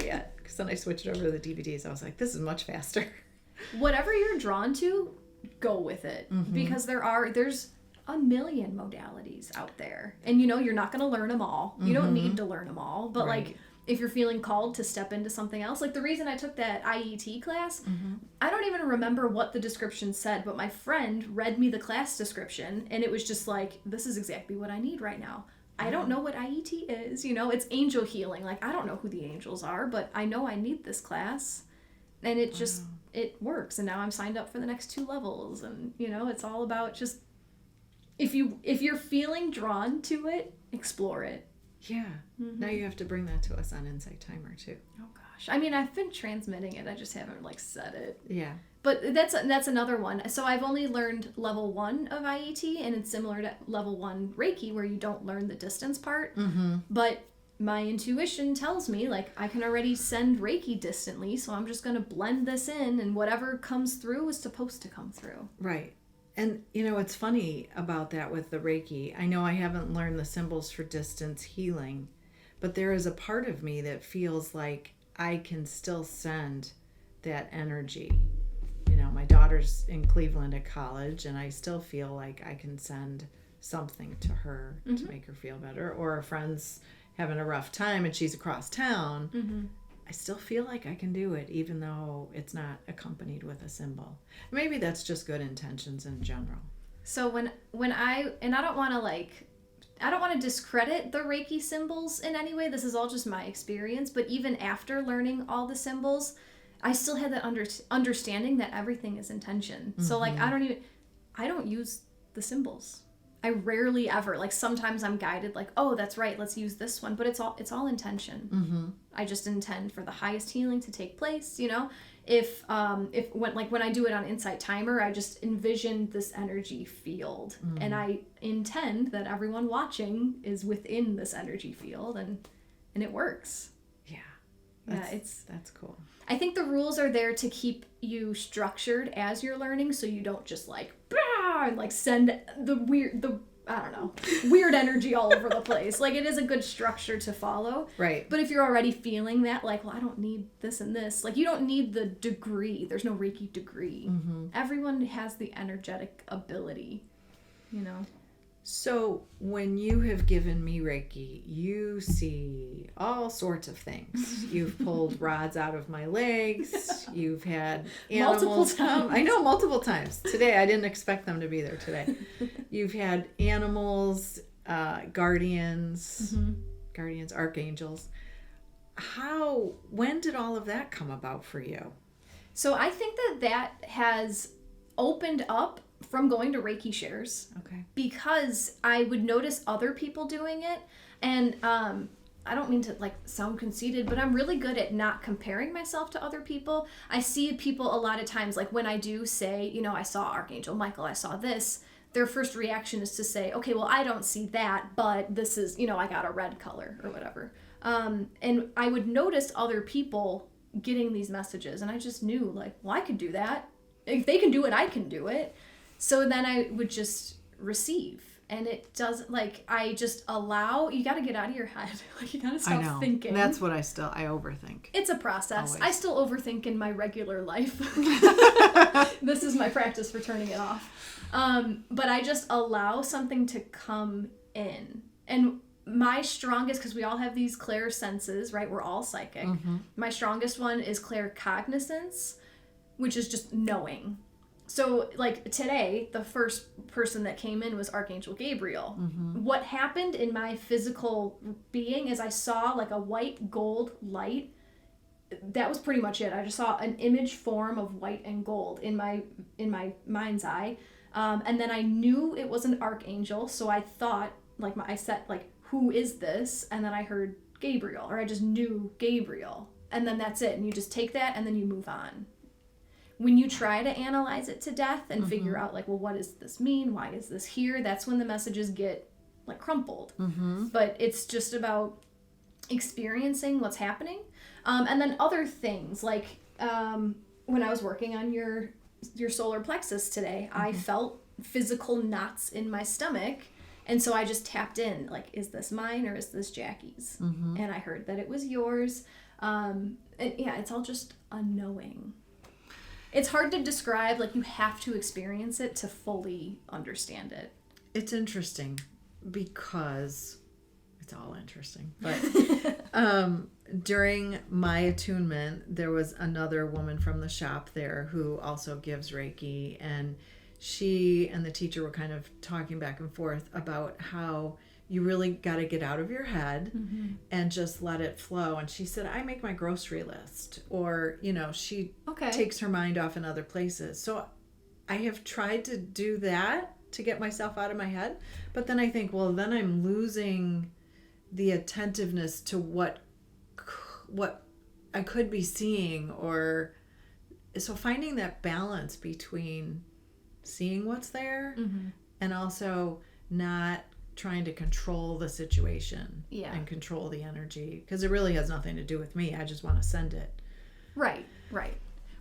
yet. Because then I switched over to the DVDs. I was like, this is much faster.
Whatever you're drawn to, go with it. Because there's a million modalities out there. And you're not going to learn them all. You don't need to learn them all. But
Right.
if you're feeling called to step into something else, the reason I took that IET class, I don't even remember what the description said, but my friend read me the class description and it was just this is exactly what I need right now. I don't know what IET is, it's angel healing. I don't know who the angels are, but I know I need this class. And it just, it works. And now I'm signed up for the next 2 levels. And, you know, it's all about just, if you're feeling drawn to it, explore it.
Yeah. Now you have to bring that to us on Insight Timer too.
Oh gosh. I mean, I've been transmitting it. I just haven't like said it.
Yeah.
But that's another one. So I've only learned level 1 of IET, and it's similar to level 1 Reiki, where you don't learn the distance part. But my intuition tells me, like, I can already send Reiki distantly, so I'm just going to blend this in, and whatever comes through is supposed to come through.
Right. And, you know, it's funny about that with the Reiki. I know I haven't learned the symbols for distance healing, but there is a part of me that feels like I can still send that energy. You know, my daughter's in Cleveland at college, and I still feel like I can send something to her to make her feel better. Or a friend's having a rough time and she's across town. I still feel like I can do it, even though it's not accompanied with a symbol. Maybe that's just good intentions in general.
So when I don't want to discredit the Reiki symbols in any way. This is all just my experience. But even after learning all the symbols, I still had that understanding that everything is intention. So like I don't use the symbols. I rarely ever, like sometimes I'm guided like, oh, that's right, let's use this one, but it's all intention. I just intend for the highest healing to take place, you know. When I do it on Insight Timer, I just envision this energy field, and I intend that everyone watching is within this energy field, and it works. That's
cool.
I think the rules are there to keep you structured as you're learning, so you don't just like and like send the weird energy all over the place. Like, it is a good structure to follow.
Right.
But if you're already feeling that, like, well, I don't need this and this. Like, you don't need the degree. There's no Reiki degree. Everyone has the energetic ability, you know.
So when you have given me Reiki, you see all sorts of things. You've pulled rods out of my legs. You've had animals come. I know, multiple times. Today, I didn't expect them to be there today. You've had animals, guardians, archangels. When did all of that come about for you?
So I think that has opened up from going to Reiki shares.
Okay.
Because I would notice other people doing it, and I don't mean to like sound conceited, but I'm really good at not comparing myself to other people. I see people a lot of times, like when I do say, you know, I saw Archangel Michael, I saw this, their first reaction is to say, okay, well, I don't see that, but this is, you know, I got a red color or whatever. And I would notice other people getting these messages, and I just knew, like, well, I could do that. If they can do it, I can do it. So then I would just receive. And it doesn't, like, I just allow, you got to get out of your head. Like, you got to stop thinking.
That's what I overthink.
It's a process. Always. I still overthink in my regular life. This is my practice for turning it off. But I just allow something to come in. And my strongest, because we all have these clairsenses, right? We're all psychic. My strongest one is claircognizance, which is just knowing. So, like, today, the first person that came in was Archangel Gabriel. What happened in my physical being is I saw, like, a white gold light. That was pretty much it. I just saw an image form of white and gold in my mind's eye. And then I knew it was an archangel, so I thought, like, I said, like, who is this? And then I heard Gabriel, or I just knew Gabriel. And then that's it. And you just take that, and then you move on. When you try to analyze it to death and figure out, like, well, what does this mean? Why is this here? That's when the messages get, like, crumpled. But it's just about experiencing what's happening. And then other things, like when I was working on your solar plexus today, I felt physical knots in my stomach. And so I just tapped in, like, is this mine or is this Jackie's? And I heard that it was yours. And yeah, it's all just a knowing. It's hard to describe, like, you have to experience it to fully understand it.
It's interesting because it's all interesting. But during my attunement, there was another woman from the shop there who also gives Reiki, and she and the teacher were kind of talking back and forth about how you really got to get out of your head and just let it flow. And she said, I make my grocery list, or, she takes her mind off in other places. So I have tried to do that to get myself out of my head. But then I think, well, then I'm losing the attentiveness to what I could be seeing. Or so finding that balance between seeing what's there and also not trying to control the situation and control the energy, because it really has nothing to do with me. I just want to send it.
Right.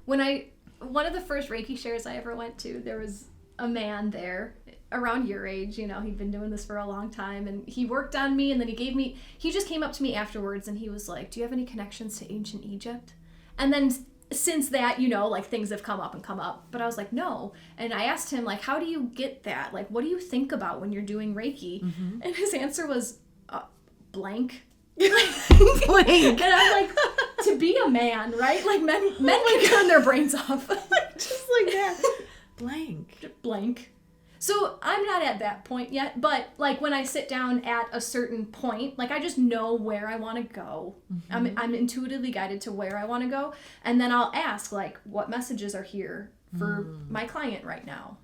One of the first Reiki shares I ever went to, there was a man there around your age. He'd been doing this for a long time, and he worked on me, and then he just came up to me afterwards, and he was like, do you have any connections to ancient Egypt? And then since that, things have come up, but I was like, no. And I asked him, how do you get that? What do you think about when you're doing Reiki? And his answer was blank.
Blank.
And I'm like, to be a man, right? Men can turn their brains off.
Just like that. Blank.
So I'm not at that point yet, but when I sit down at a certain point, I just know where I want to go. I'm intuitively guided to where I want to go, and then I'll ask what messages are here for my client right now,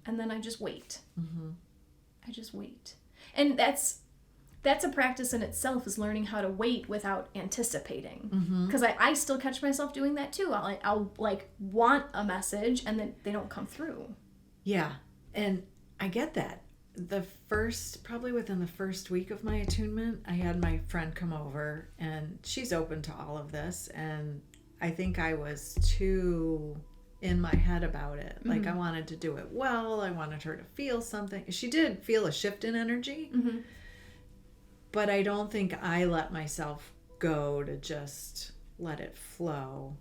and then I just wait. I just wait, and that's a practice in itself, is learning how to wait without anticipating. Because I still catch myself doing that too. I'll want a message and then they don't come through.
Yeah. And I get that. Probably within the first week of my attunement, I had my friend come over, and she's open to all of this. And I think I was too in my head about it. I wanted to do it well. I wanted her to feel something. She did feel a shift in energy, but I don't think I let myself go to just let it flow.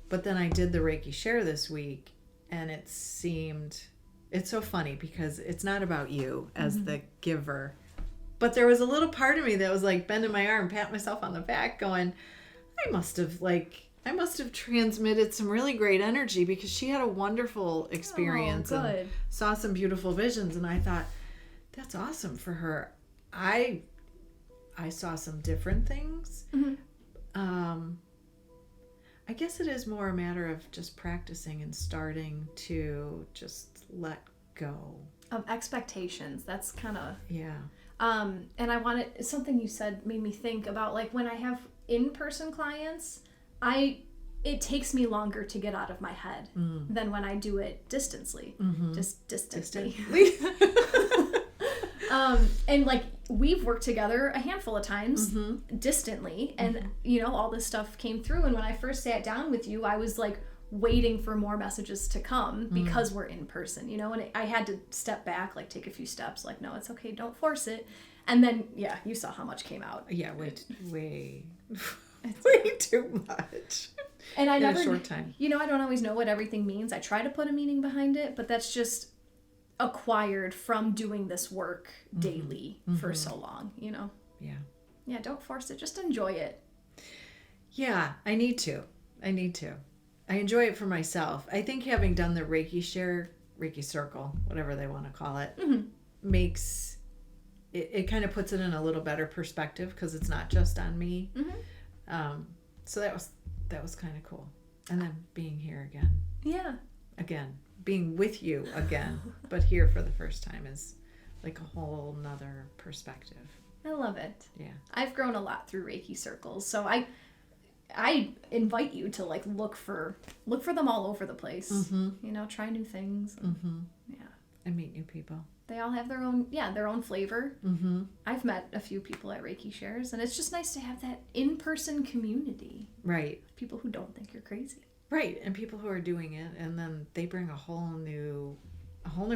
But then I did the Reiki share this week, and it's so funny because it's not about you as the giver. But there was a little part of me that was bending my arm, patting myself on the back, going, I must have transmitted some really great energy, because she had a wonderful experience and saw some beautiful visions. And I thought, that's awesome for her. I saw some different things. I guess it is more a matter of just practicing and starting to just let go
of expectations. That's kind of
and
I wanted, something you said made me think about when I have in-person clients, it takes me longer to get out of my head than when I do it distantly. Just distantly. And we've worked together a handful of times distantly, and all this stuff came through. And when I first sat down with you, I was waiting for more messages to come because we're in person, and I had to step back, take a few steps, no, it's okay, don't force it. And then you saw how much came out.
Way too much.
And I never,
in a short time.
I don't always know what everything means. I try to put a meaning behind it, but that's just acquired from doing this work daily for so long. Don't force it, just enjoy it.
I need to I enjoy it for myself. I think having done the Reiki share, Reiki circle, whatever they want to call it, makes it kind of puts it in a little better perspective, because it's not just on me. So that was kind of cool. And then being here again, being with you again, but here for the first time is a whole nother perspective.
I love it.
Yeah. I've
grown a lot through Reiki circles, so I invite you to look for them all over the place. Try new things.
And meet new people.
They all have their own flavor. I've met a few people at Reiki shares, and it's just nice to have that in-person community.
Right.
People who don't think you're crazy.
Right, and people who are doing it, and then they bring a whole new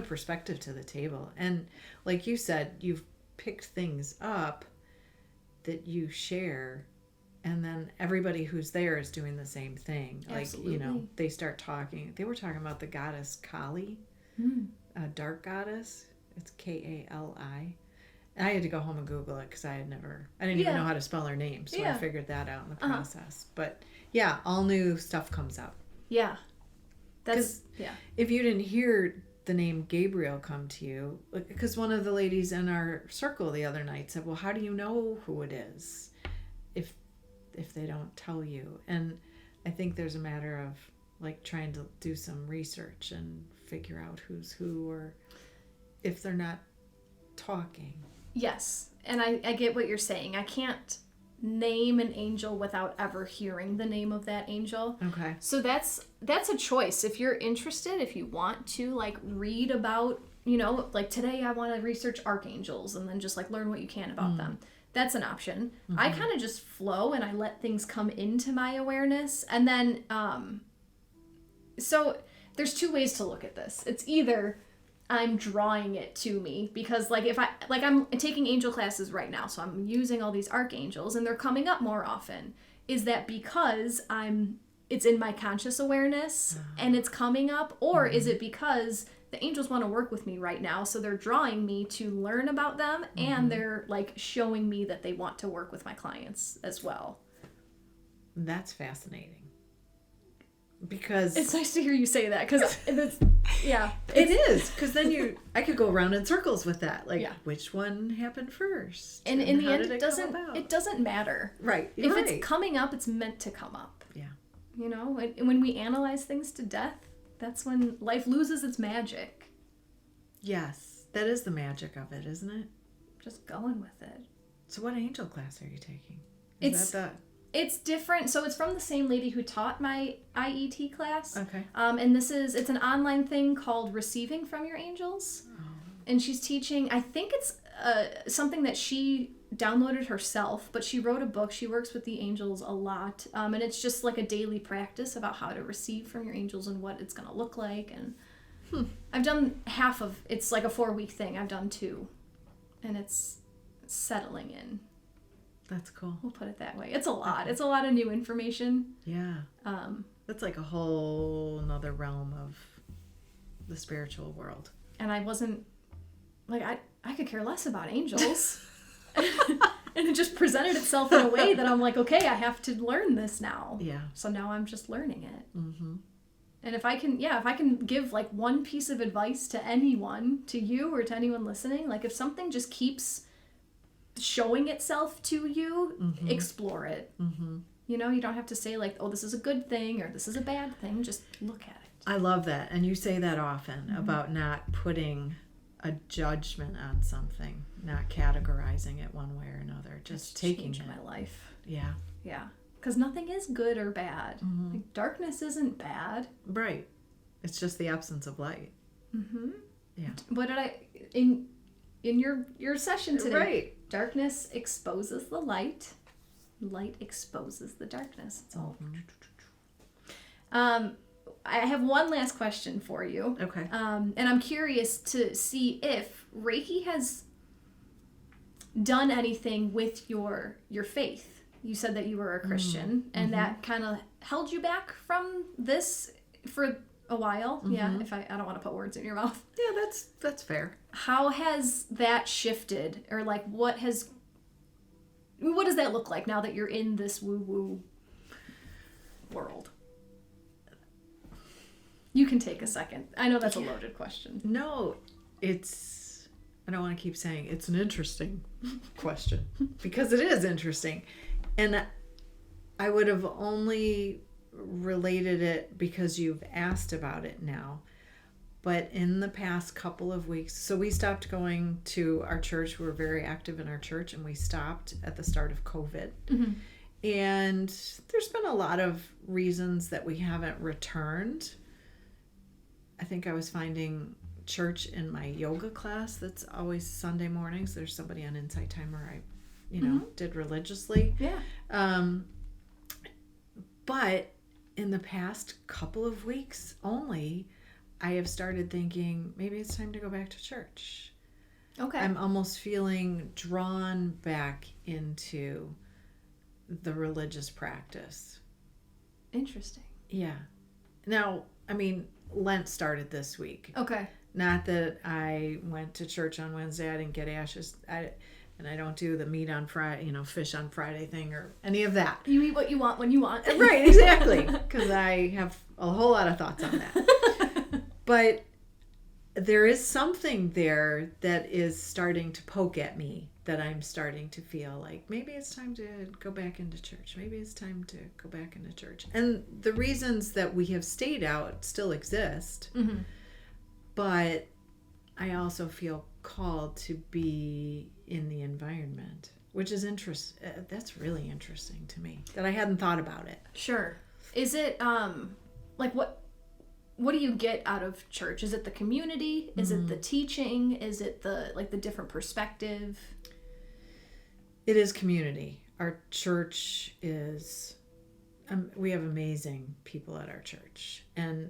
perspective to the table. And like you said, you've picked things up that you share, and then everybody who's there is doing the same thing.
Absolutely.
They start talking. They were talking about the goddess Kali, a dark goddess. It's Kali. And I had to go home and Google it because I didn't even know how to spell her name. So I figured that out in the process. But all new stuff comes up.
Yeah.
If you didn't hear the name Gabriel come to you? Because one of the ladies in our circle the other night said, well, how do you know who it is if they don't tell you? And I think there's a matter of like trying to do some research and figure out who's who, or if they're not talking.
Yes. And I get what you're saying. I can't name an angel without ever hearing the name of that angel.
Okay.
So that's a choice. If you're interested, if you want to like read about, like today I want to research archangels and then just like learn what you can about them. That's an option.
Mm-hmm.
I kind of just flow and I let things come into my awareness. And then, so there's two ways to look at this. It's either I'm drawing it to me because I'm taking angel classes right now, so I'm using all these archangels and they're coming up more often. Is that because it's in my conscious awareness and it's coming up, or is it because the angels want to work with me right now, so they're drawing me to learn about them and they're like showing me that they want to work with my clients as well?
That's fascinating. Because
it's nice to hear you say that, because
it is, because then I could go around in circles with that, like which one happened first,
and in the end it doesn't matter,
right?
If it's coming up, it's meant to come up. And when we analyze things to death, that's when life loses its magic.
Yes, that is the magic of it, isn't it?
Just going with it.
So what angel class are you taking?
It's different. So it's from the same lady who taught my IET class.
Okay.
And it's an online thing called Receiving from Your Angels. Oh. And she's teaching, I think it's something that she downloaded herself, but she wrote a book. She works with the angels a lot. And it's just like a daily practice about how to receive from your angels and what it's going to look like. And I've done half of, it's like a 4-week thing. I've done 2. And it's settling in.
That's cool.
We'll put it that way. It's a lot. Okay. It's a lot of new information.
Yeah. That's like a whole another realm of the spiritual world.
And I wasn't, like, I could care less about angels. And it just presented itself in a way that I'm like, okay, I have to learn this now.
Yeah.
So now I'm just learning it.
Mm-hmm.
And if I can give like one piece of advice to anyone, to you or to anyone listening, like if something just keeps showing itself to you, explore it. You don't have to say like, oh, this is a good thing or this is a bad thing. Just look at it.
I love that. And you say that often about not putting a judgment on something, not categorizing it one way or another, just taking it.
My life.
Yeah.
Because nothing is good or bad. Like, darkness isn't bad.
Right. It's just the absence of light. Yeah.
What did in your session today?
Right.
Darkness exposes the light. Light exposes the darkness. It's all. I have one last question for you.
Okay.
And I'm curious to see if Reiki has done anything with your faith. You said that you were a Christian, and that kind of held you back from this for a while. Yeah, if I don't want to put words in your mouth.
Yeah, that's fair.
How has that shifted, or like what does that look like now that you're in this woo-woo world? You can take a second. I know that's a loaded question.
No, I don't want to keep saying it's an interesting question, because it is interesting. And I would have only related it because you've asked about it now. But in the past couple of weeks, so we stopped going to our church. We were very active in our church, and we stopped at the start of COVID. And there's been a lot of reasons that we haven't returned. I think I was finding church in my yoga class that's always Sunday mornings. There's somebody on Insight Timer I did religiously.
Yeah.
But in the past couple of weeks only, I have started thinking maybe it's time to go back to church.
Okay.
I'm almost feeling drawn back into the religious practice.
Interesting.
Yeah. Now, I mean, Lent started this week.
Okay.
Not that I went to church on Wednesday. I didn't get ashes. And I don't do the meat on Friday, fish on Friday thing or any of that.
You eat what you want when you want.
Right, exactly. Because I have a whole lot of thoughts on that. But there is something there that is starting to poke at me, that I'm starting to feel like maybe it's time to go back into church. Maybe it's time to go back into church. And the reasons that we have stayed out still exist,
Mm-hmm.
but I also feel called to be in the environment, which is that's really interesting to me, that I hadn't thought about it.
Sure. Is it like what do you get out of church? Is it the community? Is it the teaching? Is it the different perspective?
It is community. Our church is, we have amazing people at our church, and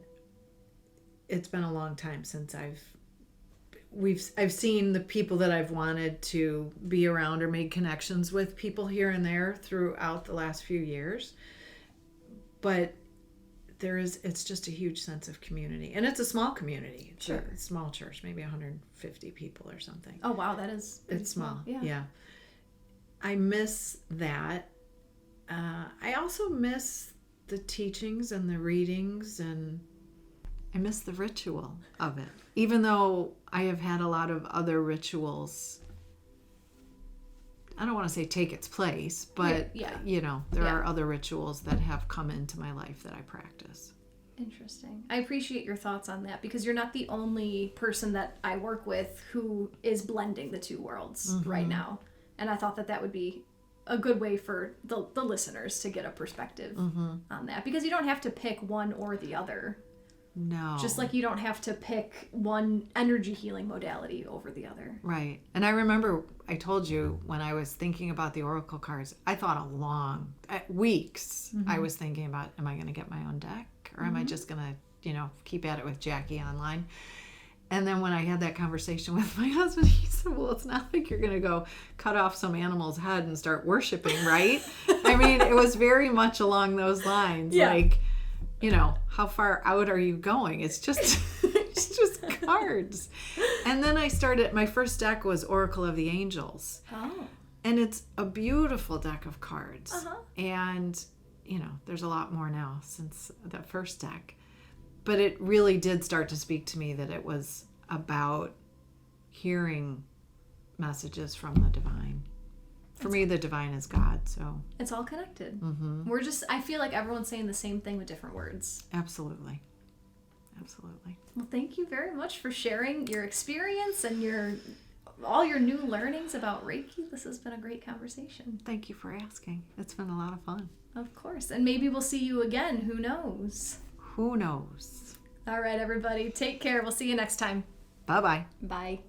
it's been a long time since I've seen the people that I've wanted to be around or made connections with, people here and there throughout the last few years. But it's just a huge sense of community, and it's a small community. It's
Sure.
a small church, maybe 150 people or something.
Oh wow, that is pretty
It's small.
Yeah.
Yeah. I miss that. I also miss the teachings and the readings, and I miss the ritual of it. Even though I have had a lot of other rituals, I don't want to say take its place, but
Yeah.
there are other rituals that have come into my life that I practice.
Interesting. I appreciate your thoughts on that, because you're not the only person that I work with who is blending the two worlds right now. And I thought that would be a good way for the listeners to get a perspective on that, because you don't have to pick one or the other.
No.
Just like you don't have to pick one energy healing modality over the other.
Right. And I remember I told you when I was thinking about the oracle cards, I thought weeks. I was thinking about, am I going to get my own deck, or am I just going to, keep at it with Jacqui online? And then when I had that conversation with my husband, he said, well, it's not like you're going to go cut off some animal's head and start worshiping, right? I mean, it was very much along those lines.
Yeah.
Like, how far out are you going? It's just cards. And then my first deck was Oracle of the Angels.
Oh.
And it's a beautiful deck of cards.
Uh-huh.
And, there's a lot more now since that first deck. But it really did start to speak to me that it was about hearing messages from the divine. For me, the divine is God, so.
It's all connected. Mm-hmm. I feel like everyone's saying the same thing with different words.
Absolutely. Absolutely.
Well, thank you very much for sharing your experience and all your new learnings about Reiki. This has been a great conversation.
Thank you for asking. It's been a lot of fun.
Of course. And maybe we'll see you again. Who knows?
Who knows?
All right, everybody. Take care. We'll see you next time.
Bye-bye.
Bye.